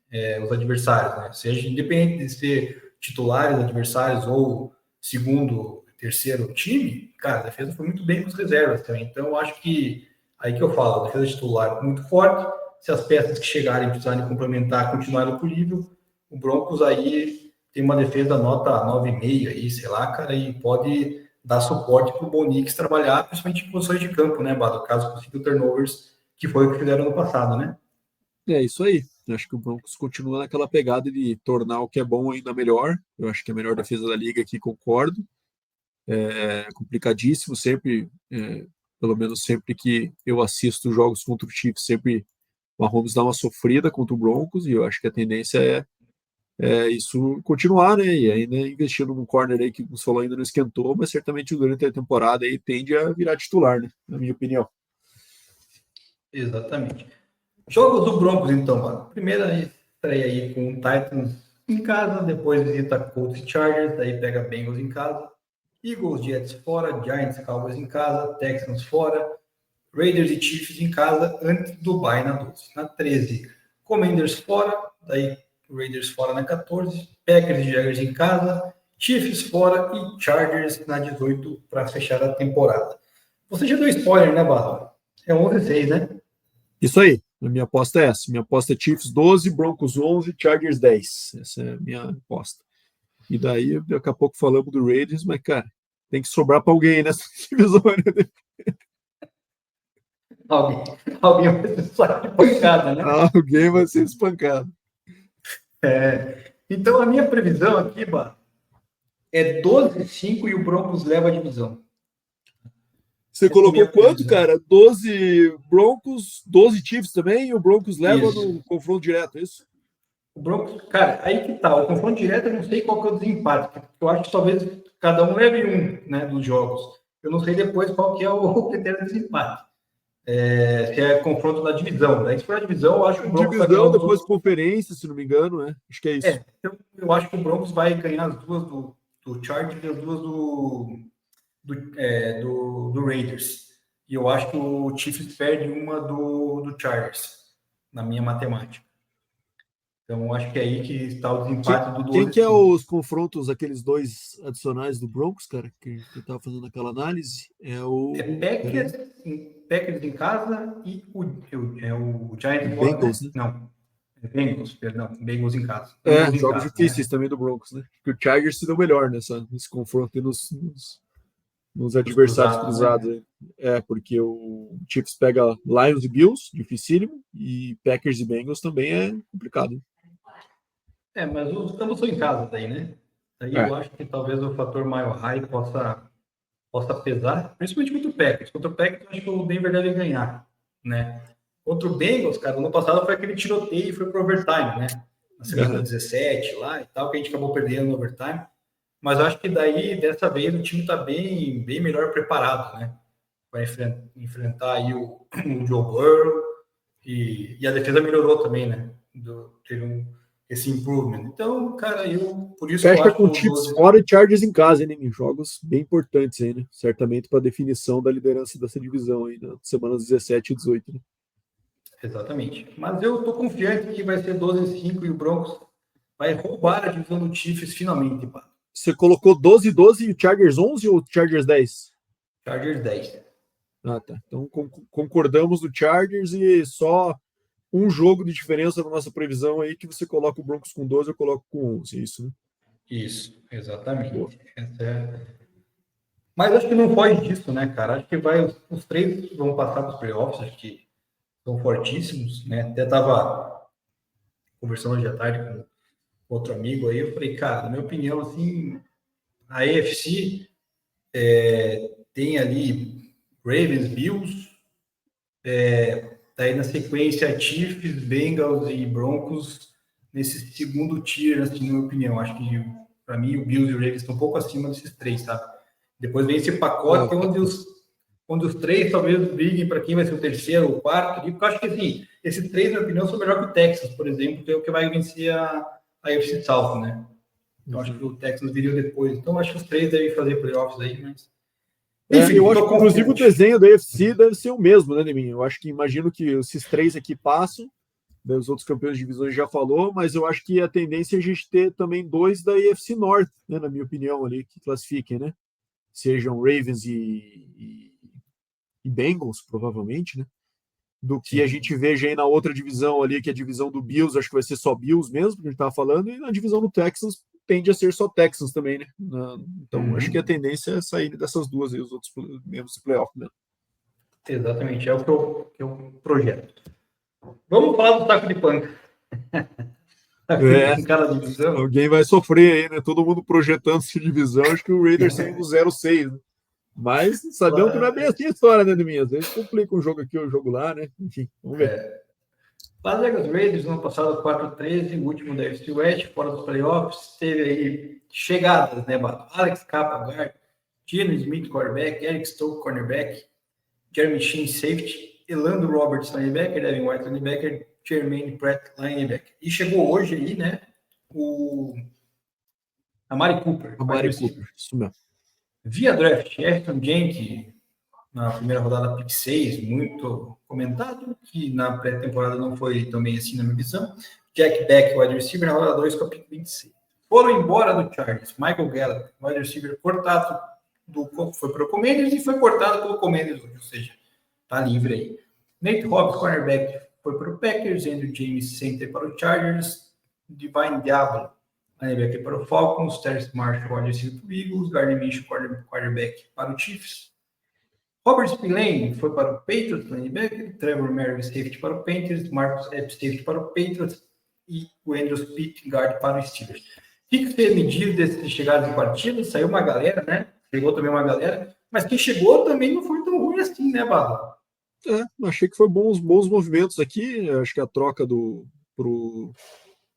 os adversários, né? Seja independente de ser titulares, adversários ou segundo, terceiro time, cara, a defesa foi muito bem com as reservas também. Então, eu acho que aí que eu falo, a defesa titular muito forte. Se as peças que chegarem precisarem complementar continuarem por nível, o Broncos aí tem uma defesa nota 9,5 aí, sei lá, cara, e pode dar suporte para o Bonix trabalhar, principalmente em posições de campo, né, Bado? Caso consiga turnovers, que foi o que fizeram no passado, né? É isso aí. Eu acho que o Broncos continua naquela pegada de tornar o que é bom ainda melhor. Eu acho que é a melhor defesa da liga aqui, concordo. É complicadíssimo sempre, pelo menos sempre que eu assisto jogos contra o Chiefs, sempre o Mahomes dá uma sofrida contra o Broncos, e eu acho que a tendência é isso continuar, né? E ainda investindo num corner aí que o falou ainda não esquentou, mas certamente durante a temporada aí tende a virar titular, né? Na minha opinião. Exatamente. Jogos do Broncos, então, mano. Primeira estreia aí com o Titans em casa, depois visita Colts e Chargers, daí pega Bengals em casa, Eagles, Jets fora, Giants, Cowboys em casa, Texans fora, Raiders e Chiefs em casa, antes do bye na 12. Na 13, Commanders fora, daí Raiders fora na 14, Packers e Jaguars em casa, Chiefs fora e Chargers na 18 para fechar a temporada. Você já deu spoiler, né, Barra? É 11-6, né? Isso aí. A minha aposta é essa. Minha aposta é Chiefs 12, Broncos 11, Chargers 10. Essa é a minha aposta. E daí, daqui a pouco falamos do Raiders, mas, cara, tem que sobrar para alguém nessa divisão. Né? Alguém vai ser só de pancada, né? Alguém vai ser espancado. Então, a minha previsão aqui, Bah, é 12-5 e o Broncos leva a divisão. Você Essa é a colocou minha quanto, previsão. cara? 12 Broncos, 12 Chiefs também, e o Broncos leva Isso. no confronto direto, é isso? O Broncos, cara, aí que tá. O confronto direto eu não sei qual que é o desempate, porque eu acho que talvez cada um leve um, né, dos jogos. Eu não sei depois qual que é o critério de desempate. Se é confronto da divisão. Daí, se for a divisão, eu acho que o Broncos vai ganhar Divisão, os depois outros. conferência, se não me engano, né? Acho que é isso. Eu acho que o Broncos vai ganhar as duas do Chargers e as duas do Raiders. E eu acho que o Chiefs perde uma do Chargers, na minha matemática. Então, eu acho que é aí que está o desempate do Quem que é 12-5. os confrontos, aqueles dois adicionais do Broncos, cara, que eu tava fazendo aquela análise? É o. Peraí, Packers em casa e o o Giants fora, Bengals, né? né? Não, Bengals, perdão, Bengals em casa. Ambos em Jogos casa, né? difíceis também do Broncos, né? Porque o Chargers se deu melhor nesse confronto e nos Os adversários cruzados, né? cruzados. Né? Porque o Chiefs pega Lions e Bills, dificílimo, e Packers e Bengals também é complicado. Mas ambos são em casa daí, né? Aí É, eu acho que talvez o fator mile high possa pesar, principalmente contra o Packers. Contra o Packers, eu acho que o Denver deve ganhar, né? Contra o Bengals, cara, no passado foi aquele tiroteio e foi pro overtime, né? Na semana 17 lá e tal, que a gente acabou perdendo no overtime. Mas eu acho que daí, dessa vez, o time está bem melhor preparado, né? Para enfrentar aí o Joe Burrow e a defesa melhorou também, né? Teve esse improvement. Então, cara, por isso que eu fecha acho que com o Chiefs 12. fora e Chargers em casa, né? Em jogos bem importantes aí, né? Certamente para a definição da liderança dessa divisão aí, nas semanas 17 e 18. Né? Exatamente. Mas eu tô confiante que vai ser 12-5 e o Broncos vai roubar a divisão do Chiefs finalmente, pá. Você colocou 12-12 e o Chargers 11 ou o Chargers 10? Chargers 10. Ah, tá. Então concordamos no Chargers e só um jogo de diferença na nossa previsão aí que você coloca o Broncos com 12, eu coloco com 11. É isso, né? Isso, Boa. exatamente. Mas acho que não foge disso, né, cara? Acho que os três vão passar para os playoffs, acho que são fortíssimos, né? Até tava conversando hoje à tarde com outro amigo aí, eu falei, cara, na minha opinião, assim, a AFC tem ali Ravens, Bills, daí na sequência Chiefs, Bengals e Broncos nesse segundo tier, assim, na minha opinião. Acho que, para mim, o Bills e o Ravens estão um pouco acima desses três, sabe? Depois vem esse pacote onde onde os três talvez briguem para quem vai ser o terceiro ou o quarto, porque eu acho que assim, esses três, na minha opinião, são melhor que o Texas, por exemplo, que é o que vai vencer a AFC South, né? Então acho que o Texas viria depois. Então acho que os três devem fazer playoffs aí, mas. Enfim, eu acho que, inclusive, o desenho da AFC deve ser o mesmo, né, Neminha? Eu acho que imagino que esses três aqui passam, os outros campeões de divisões já falou, mas eu acho que a tendência é a gente ter também 2 da AFC North, né, na minha opinião, ali, que classifiquem, né? Sejam Ravens e Bengals, provavelmente, né? Do que a gente veja aí na outra divisão ali, que é a divisão do Bills, acho que vai ser só Bills mesmo, que a gente estava falando, e na divisão do Texans tende a ser só Texans também, né? Então, acho que a tendência é sair dessas duas aí, os outros membros do playoff mesmo. Exatamente, é o que eu projeto. Vamos falar do taco de panca. Em cada divisão. Alguém vai sofrer aí, né? Todo mundo projetando essa divisão, acho que o Raiders saiu do 0-6, né? Mas sabemos que não é bem assim a história, né, Domingues? Às vezes complica um jogo aqui, um jogo lá, né? Enfim, vamos ver. Las Vegas Raiders, no ano passado, 4-13, o último da FC West, fora dos playoffs, teve aí chegadas, né, Bato? Alex Capa, guard, Geno Smith, quarterback, Eric Stokes, cornerback, Jeremy Sheen, safety, Elando Roberts, linebacker, Devin White, linebacker, Jermaine Pratt, linebacker. E chegou hoje aí, né, a Mari Cooper. Isso mesmo. Via draft, Ashton Jenkins, na primeira rodada pick 6, muito comentado, que na pré-temporada não foi também assim na minha visão. Jack Beck, wide receiver, na rodada 2 com a pick 26. Foram embora do Chargers. Michael Gallup, wide receiver, cortado, foi para o Commanders e foi cortado pelo Commanders hoje, ou seja, tá livre aí. Nate Hobbs, cornerback, foi para o Packers, Andrew James, center para o Chargers, Divine Diablo, linebacker para o Falcons, Terrence Marshall, wide receiver para o Eagles, Gardner Minshew, quarterback para o Chiefs, Robert Spillane foi para o Patriots, linebacker, Trevor Merrick, safety para o Panthers, Marcus Epps, safety para o Patriots e o Andrew Pitt, guard para o Steelers. O que você mediu dessas chegadas de partida? Saiu uma galera, né? Chegou também uma galera, mas quem chegou também não foi tão ruim assim, né, Bala? Achei que foi bons movimentos aqui. Acho que a troca pro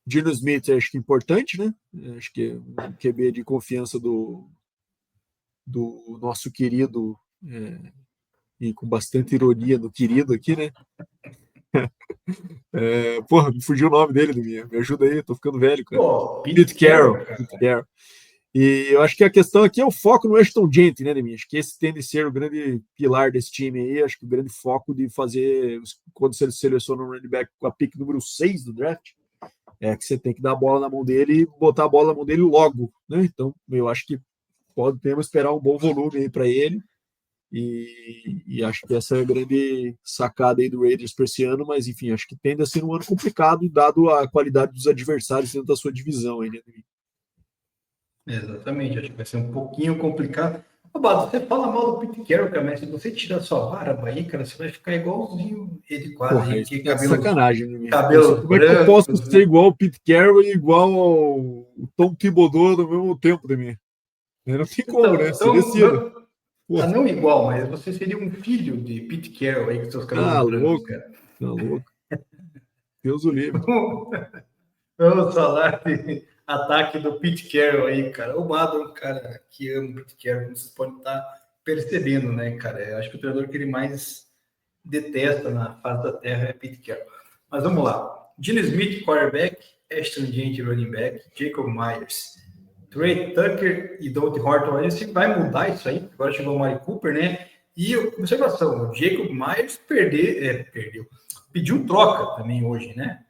Geno Smith acho que é importante, né? Acho que um QB de confiança do nosso querido, e com bastante ironia do querido aqui, né? Porra, me fugiu o nome dele, Domingo. Me ajuda aí, tô ficando velho, cara. Pete Carroll. E eu acho que a questão aqui é o foco no Ashton Jenkins, né, Domingo? Acho que esse tende a ser o grande pilar desse time aí. Acho que o grande foco de fazer, quando você seleciona um running back com a pick número 6 do draft, é que você tem que dar a bola na mão dele e botar a bola na mão dele logo, né? Então, eu acho que podemos esperar um bom volume aí para ele. E acho que essa é a grande sacada aí do Raiders para esse ano, mas enfim, acho que tende a ser um ano complicado, dado a qualidade dos adversários dentro da sua divisão aí, né? Exatamente, acho que vai ser um pouquinho complicado. Bato, você fala mal do Pete Carroll, cara, mas se você tirar a sua barba aí, cara, você vai ficar igualzinho ele quase. Porra, aí, isso é cabelo, sacanagem, né? Cabelo Como é que eu posso ser igual ao Pete Carroll e igual ao Tom Thibodeau no mesmo tempo da minha? Não tem como, né? Se decida. Não igual, mas você seria um filho de Pete Carroll aí com seus cabelos brancos, cara. Tá louco. Deus o livre. Vamos falar de ataque do Pete Carroll aí, cara. O Mado é um cara que ama o Pete Carroll, como vocês podem estar percebendo, né, cara? Eu acho que o treinador que ele mais detesta na face da terra é Pete Carroll. Mas vamos lá. Geno Smith, quarterback, Ashton Jenkins, running back, Jacob Myers, Trey Tucker e Dante Horton. Você vai mudar isso aí, agora chegou o Mari Cooper, né? E observação, o Jacob Myers pediu troca também hoje, né?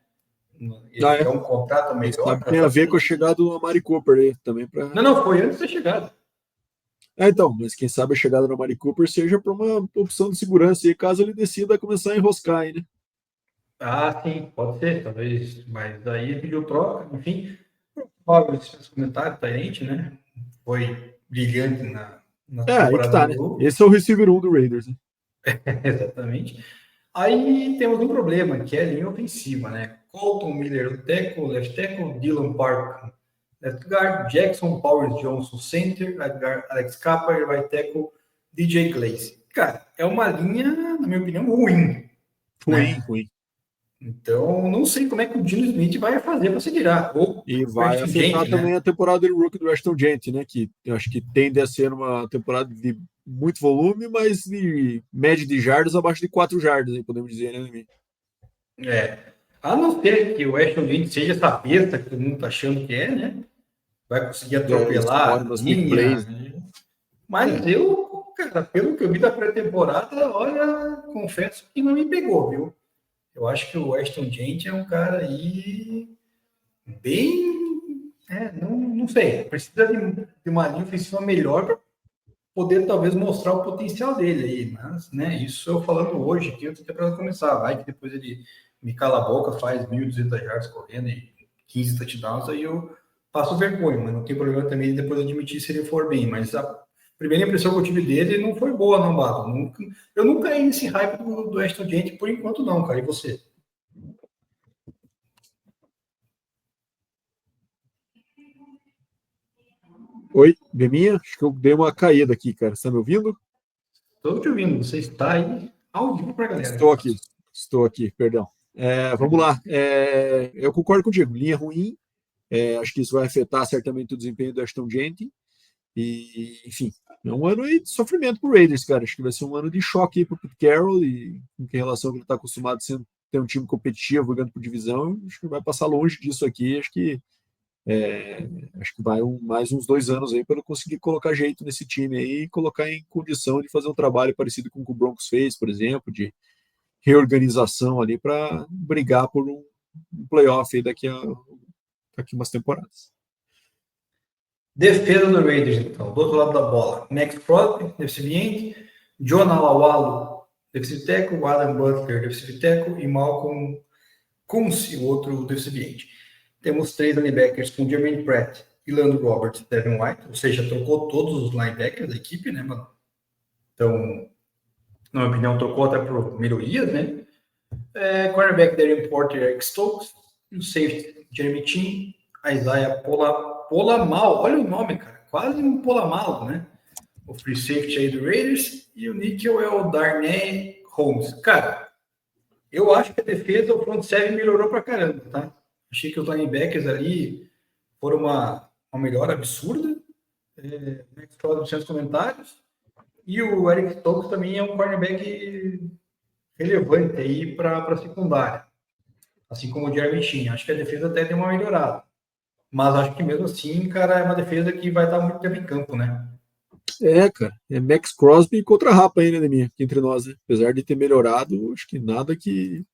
Ele quer um contrato melhor. Tem a ver com a chegada do Mari Cooper aí também. Não, foi antes da chegada. Então, mas quem sabe a chegada do Mari Cooper seja para uma opção de segurança aí, caso ele decida começar a enroscar aí, né? Sim, pode ser, talvez. Mas daí ele pediu troca, enfim. Esse comentário diferente, né? Foi brilhante na aí que tá, né? Esse é o receiver 1 do Raiders, né? Exatamente. Aí temos um problema, que é a linha ofensiva, né? Colton Miller, tackle, left tackle, Dylan Parker, left guard, Jackson Powers Johnson, center, right guard, Alex Capa, right tackle, DJ Glaze. Cara, é uma linha, na minha opinião, ruim. Ruim. Então, não sei como é que o Geno Smith vai fazer para se virar. E vai afetar também a temporada do rookie do Ashton Jenkins, né? Que eu acho que tende a ser uma temporada de muito volume, mas de média de jardas abaixo de 4 jardas, aí, podemos dizer, né, Demi? A não ser que o Ashton Jenkins seja essa besta que todo mundo tá achando que é, né? Vai conseguir Estoura atropelar a nas big linha. plays, né? Mas cara, pelo que eu vi da pré-temporada, olha, confesso que não me pegou, viu? Eu acho que o Ashton Jenkins é um cara aí bem. Não sei. Precisa de uma linha ofensiva melhor para poder talvez mostrar o potencial dele aí. Mas, né, isso eu falando hoje, que eu tô para começar. Vai que depois ele me cala a boca, faz 1.200 yards correndo e 15 touchdowns, aí eu passo vergonha, mas não tem problema também depois admitir se ele for bem. Mas a primeira impressão que eu tive dele não foi boa, não, Bato. Eu nunca caí nesse hype do Ashton Jenkins por enquanto, não, cara. E você? Oi, Deminha? Acho que eu dei uma caída aqui, cara. Você tá me ouvindo? Estou te ouvindo. Você está aí ao vivo para a galera, Estou rapaz. aqui, estou aqui, perdão. Vamos lá. Eu concordo contigo. Linha ruim. Acho que isso vai afetar certamente o desempenho do Ashton Jenkins. E, enfim, é um ano aí de sofrimento pro Raiders, cara. Acho que vai ser um ano de choque aí pro Pete Carroll e em relação ao que ele está acostumado a ter um time competitivo, jogando por divisão. Acho que vai passar longe disso aqui. Acho que vai mais uns 2 anos aí para eu conseguir colocar jeito nesse time aí e colocar em condição de fazer um trabalho parecido com o que o Broncos fez, por exemplo, de reorganização ali para brigar por um playoff aí daqui umas temporadas. Defesa do Raiders, então. Do outro lado da bola. Max Crosby, defensive end. Jonah Lawalo, defensive tackle. Adam Butler, defensive tackle. E Malcolm Kunze, o outro defensive end. Temos 3 linebackers com Jermaine Pratt, Landon Roberts e Devin White. Ou seja, trocou todos os linebackers da equipe, né, mano? Então, na minha opinião, trocou até por melhorias, né? Cornerback Darren Porter, Eric Stokes. E o safety Jeremy Chin, Isaiah Polamal. Olha o nome, cara. Quase um Polamal, né? O free safety aí do Raiders. E o nickel é o Darnay Holmes. Cara, eu acho que a defesa, o front seven melhorou pra caramba, tá? Achei que os linebackers ali foram uma melhora absurda. Max Crosby nos comentários. E o Eric Stokes também é um cornerback relevante aí para a secundária. Assim como o Jeremy Chin. Acho que a defesa até deu uma melhorada. Mas acho que mesmo assim, cara, é uma defesa que vai estar muito tempo em campo, né? Cara, é Max Crosby contra Rapa aí, né, Deminha? Aqui entre nós, né? Apesar de ter melhorado, acho que nada que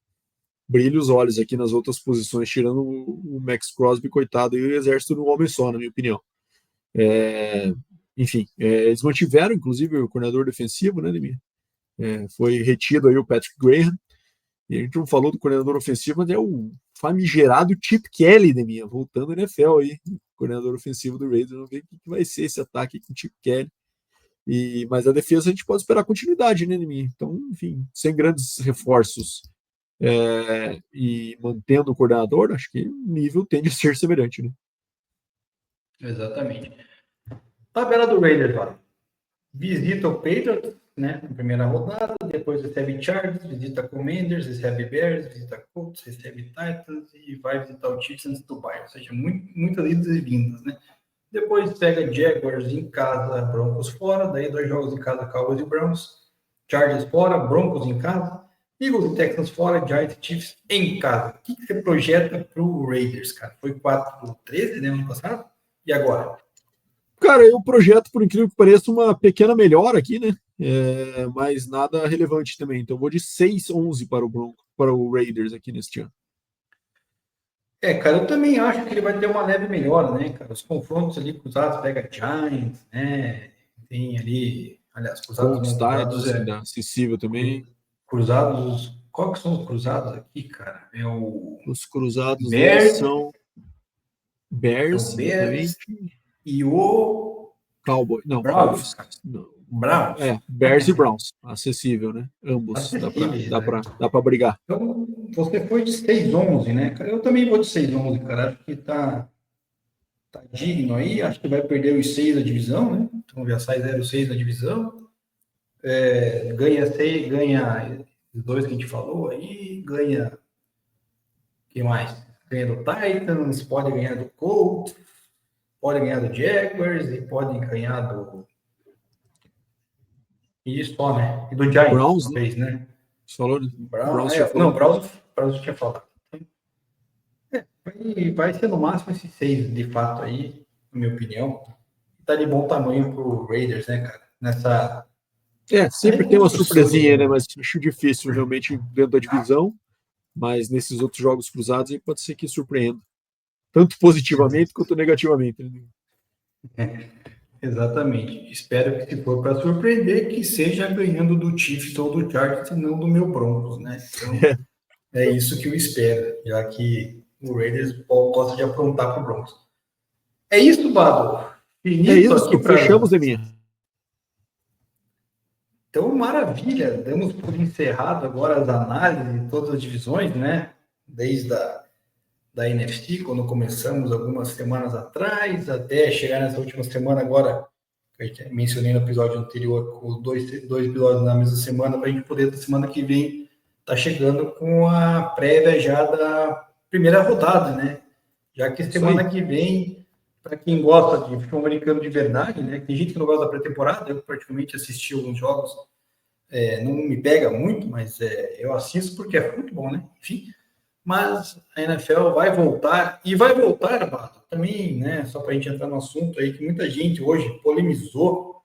brilhe os olhos aqui nas outras posições, tirando o Max Crosby, coitado, e o exército de um homem só, na minha opinião. Enfim, eles mantiveram, inclusive, o coordenador defensivo, né, Deminha? Foi retido aí o Patrick Graham. E a gente não falou do coordenador ofensivo, mas é o famigerado Chip Kelly, Deminha, voltando ao NFL aí, coordenador ofensivo do Raiders. Vamos ver o que vai ser esse ataque com o Chip Kelly. Mas a defesa a gente pode esperar continuidade, né, Deminha? Então, enfim, sem grandes reforços e mantendo o coordenador, acho que o nível tende a ser semelhante, né? Exatamente. Tabela do Raiders, lá. Visita o Patriots, né, na primeira rodada, depois recebe Chargers, visita Commanders, recebe Bears, visita Colts, recebe Titans e vai visitar o Chiefs antes do Bayern. Ou seja, muitas idas e vindas, né? Depois pega Jaguars em casa, Broncos fora, daí 2 jogos em casa, Cowboys e Browns, Chargers fora, Broncos em casa, Eagles e Texans fora, Giants e Chiefs em casa. O que você projeta para o Raiders, cara? Foi 4-13, né, ano passado? E agora? Cara, eu projeto, por incrível que pareça, uma pequena melhora aqui, né? Mas nada relevante também. Então, eu vou de 6-11 para o Raiders aqui neste ano. Cara, eu também acho que ele vai ter uma leve melhora, né, cara? Os confrontos ali cruzados, pega Giants, né? Tem ali, aliás, cruzados Colts, não, cruzados Titans, ainda acessível também. cruzados, qual que são os cruzados aqui, cara? É o Os cruzados daí Bears, são é o Bears, Bears exatamente. e o Cowboys. Não, Browns, Cowboys. cara. Não. Browns. Bears e Browns. Acessível, né? Ambos. Dá para Acessíveis, dá né? pra, dá pra brigar. Então, você foi de 6-11, né, cara? Eu também vou de 6-11, cara. Acho que tá digno aí. Acho que vai perder os 6 da divisão, né? Então já sai 0-6 da divisão. Ganha 6, ganha os 2 que a gente falou aí. Ganha. Quem mais? Ganha do Titans, pode ganhar do Colts, pode ganhar do Jaguars e pode ganhar E só, né? E do Giants, Browns, né? talvez, né? Você falou, né? Brown, Browns já não, falou. Browns eu tinha falado. Vai ser no máximo esses 6, de fato, aí, na minha opinião. Tá de bom tamanho pro Raiders, né, cara? Nessa Sempre tem uma reconstrução, surpresinha, né? digamos. Mas acho difícil realmente dentro da divisão. Mas nesses outros jogos cruzados aí pode ser que surpreenda. Tanto positivamente quanto negativamente, né? Exatamente. Espero que, se for para surpreender, que seja ganhando do Chiefs ou do Chargers e não do meu Broncos, né? Então, é isso que eu espero, já que o Raiders gosta de aprontar para o Broncos. É isso, Bado. É Finito aqui isso, para. fechamos, Eminha. Então, maravilha. Damos por encerrado agora as análises de todas as divisões, né? Desde da NFC, quando começamos algumas semanas atrás, até chegar nessa última semana agora, que eu mencionei no episódio anterior, com dois episódios na mesma semana, para a gente poder, da semana que vem, tá chegando com a prévia já da primeira rodada, né? Já que Isso aí. semana que vem, para quem gosta de futebol americano de verdade, né? Tem gente que não gosta da pré-temporada, eu praticamente assisti alguns jogos, não me pega muito, mas eu assisto porque é muito bom, né? Enfim, mas a NFL vai voltar, e vai voltar, Bato, também, né, só para a gente entrar no assunto aí, que muita gente hoje polemizou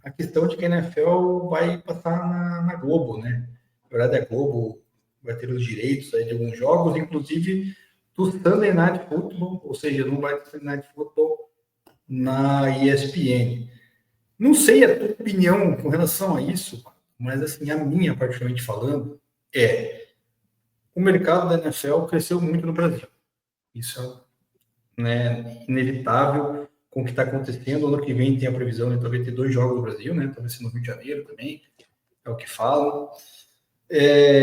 a questão de que a NFL vai passar na Globo, né? Na verdade, a Globo vai ter os direitos aí de alguns jogos, inclusive do Sunday Night Football, ou seja, não vai ter Sunday Night Football na ESPN. Não sei a tua opinião com relação a isso, mas assim, a minha, particularmente falando, o mercado da NFL cresceu muito no Brasil. Isso é, né, inevitável com o que está acontecendo. Ano que vem tem a previsão de talvez ter 2 jogos no Brasil, né? Talvez no Rio de Janeiro também, é o que falam.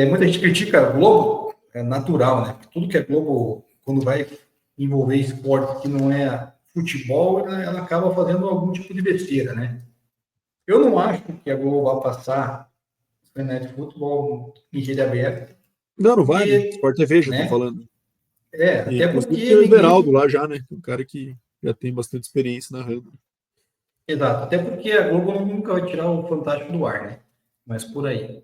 Muita gente critica a Globo, é natural, né? Porque tudo que é Globo, quando vai envolver esporte que não é futebol, ela acaba fazendo algum tipo de besteira, né? Eu não acho que a Globo vai passar o Net Futebol em rede aberta, Não, não vai, né? porque, Sport TV já estão né? falando. E, Até inclusive porque tem o Everaldo ninguém. lá já, né? Um cara que já tem bastante experiência narrando. Exato, até porque a Globo nunca vai tirar o Fantástico do ar, né? Mas por aí.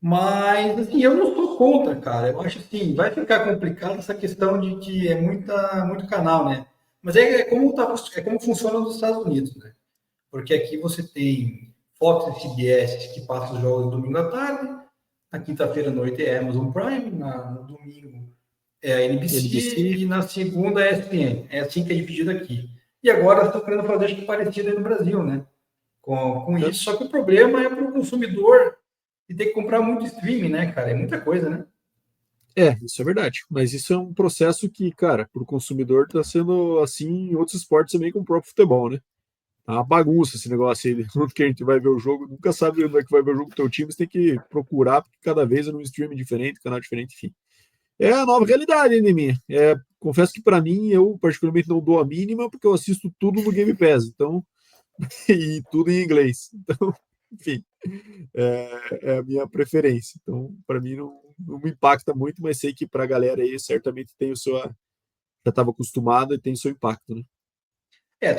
Mas, assim, eu não sou contra, cara. Eu acho assim, vai ficar complicado essa questão de que é muito canal, né? Mas é como funciona nos Estados Unidos, né? Porque aqui você tem Fox e CBS que passam os jogos domingo à tarde, na quinta-feira à noite é Amazon Prime, no domingo é a NBC NBC. e na segunda é a ESPN. É assim que é dividido aqui. E agora estão querendo fazer acho que parecido aí no Brasil, né? Com Né? isso, só que o problema é para o consumidor e ter que comprar muito streaming, né, cara? É muita coisa, né? Isso é verdade. Mas isso é um processo que, cara, para o consumidor está sendo assim em outros esportes também, como o próprio futebol, né? Tá uma bagunça esse negócio aí. Onde que a gente vai ver o jogo, nunca sabe onde é que vai ver o jogo do teu time, você tem que procurar, porque cada vez é num streaming diferente, canal diferente, enfim. É a nova realidade, hein, minha. Confesso que para mim, eu particularmente não dou a mínima, porque eu assisto tudo no Game Pass, então, e tudo em inglês. Então, enfim, é a minha preferência. Então, para mim, não me impacta muito, mas sei que para a galera aí certamente tem o seu. Já estava acostumado e tem o seu impacto, né?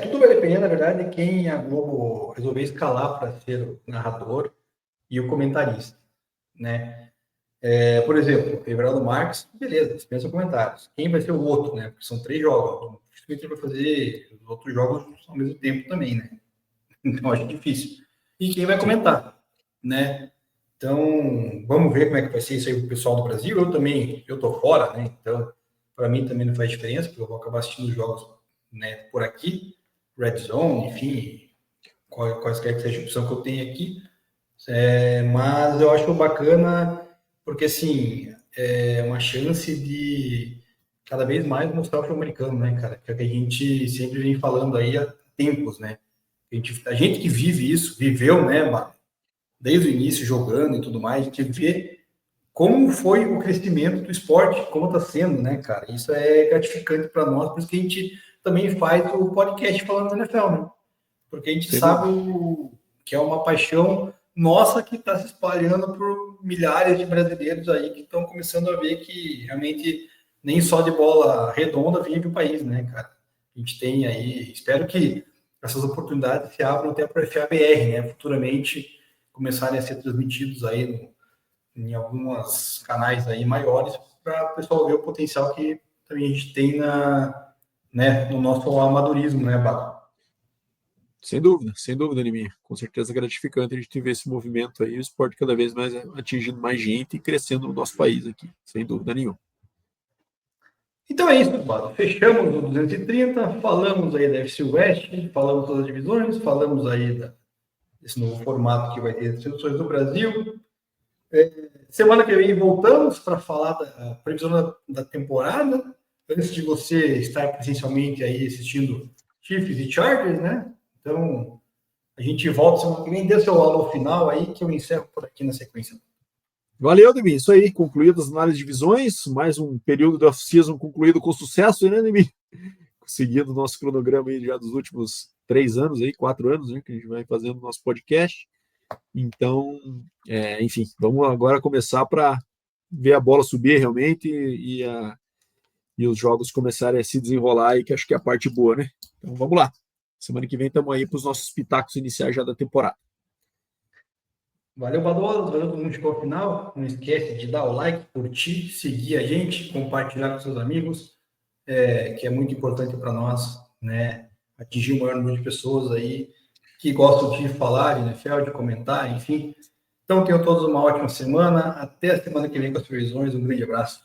Tudo vai depender, na verdade, de quem a Globo resolver escalar para ser o narrador e o comentarista, né? Por exemplo, Everaldo Marques, beleza, dispensa comentários. Quem vai ser o outro, né? Porque são 3 jogos. Dificilmente ele vai fazer os outros jogos ao mesmo tempo também, né? Então acho difícil. E quem vai Sim. comentar, né? Então, vamos ver como é que vai ser isso aí pro pessoal do Brasil. Eu também, eu tô fora, né? Então, para mim também não faz diferença, porque eu vou acabar assistindo os jogos, né, por aqui, Red Zone, enfim, quaisquer que seja a opção que eu tenho aqui. Mas eu acho bacana, porque assim, é uma chance de cada vez mais mostrar o futebol americano, né, cara? Que é o que a gente sempre vem falando aí há tempos, né? A gente que vive isso, viveu, né, desde o início jogando e tudo mais, a gente vê como foi o crescimento do esporte, como está sendo, né, cara? Isso é gratificante para nós, por isso que a gente também faz o podcast falando da NFL, né? Porque a gente Sem sabe dúvida. que é uma paixão nossa que está se espalhando por milhares de brasileiros aí que estão começando a ver que realmente nem só de bola redonda vive o país, né, cara? A gente tem aí, espero que essas oportunidades se abram até para a FABR, né? Futuramente, começarem a ser transmitidos aí em alguns canais aí maiores, para o pessoal ver o potencial que também a gente tem no nosso amadorismo, né, Bato? Sem dúvida, Liminha. Com certeza é gratificante a gente ver esse movimento aí, o esporte cada vez mais atingindo mais gente e crescendo no nosso país aqui, sem dúvida nenhuma. Então é isso, Bato. Fechamos o 230, falamos aí da FC West, falamos todas as divisões, falamos aí desse novo formato que vai ter as seleções do Brasil. Semana que vem voltamos para falar da previsão da temporada, antes de você estar presencialmente aí assistindo Chiefs e Chargers, né? Então, a gente volta semana que vem, dê seu alô final aí, que eu encerro por aqui na sequência. Valeu, Demi. Isso aí, concluídas as análises de divisões, mais um período da off-season concluído com sucesso, né, Demi? Seguindo o nosso cronograma aí já dos últimos 3 anos, aí, 4 anos, né, que a gente vai fazendo o nosso podcast. Então, enfim, vamos agora começar para ver a bola subir realmente e os jogos começarem a se desenrolar aí, que acho que é a parte boa, né? Então vamos lá. Semana que vem estamos aí para os nossos pitacos iniciais já da temporada. Valeu, Badola. Valeu todo mundo chegou ao final. Não esquece de dar o like, curtir, seguir a gente, compartilhar com seus amigos, que é muito importante para nós, né? Atingir o maior número de pessoas aí que gostam de falar, de NFL, de comentar, enfim. Então, tenham todos uma ótima semana. Até a semana que vem com as previsões. Um grande abraço.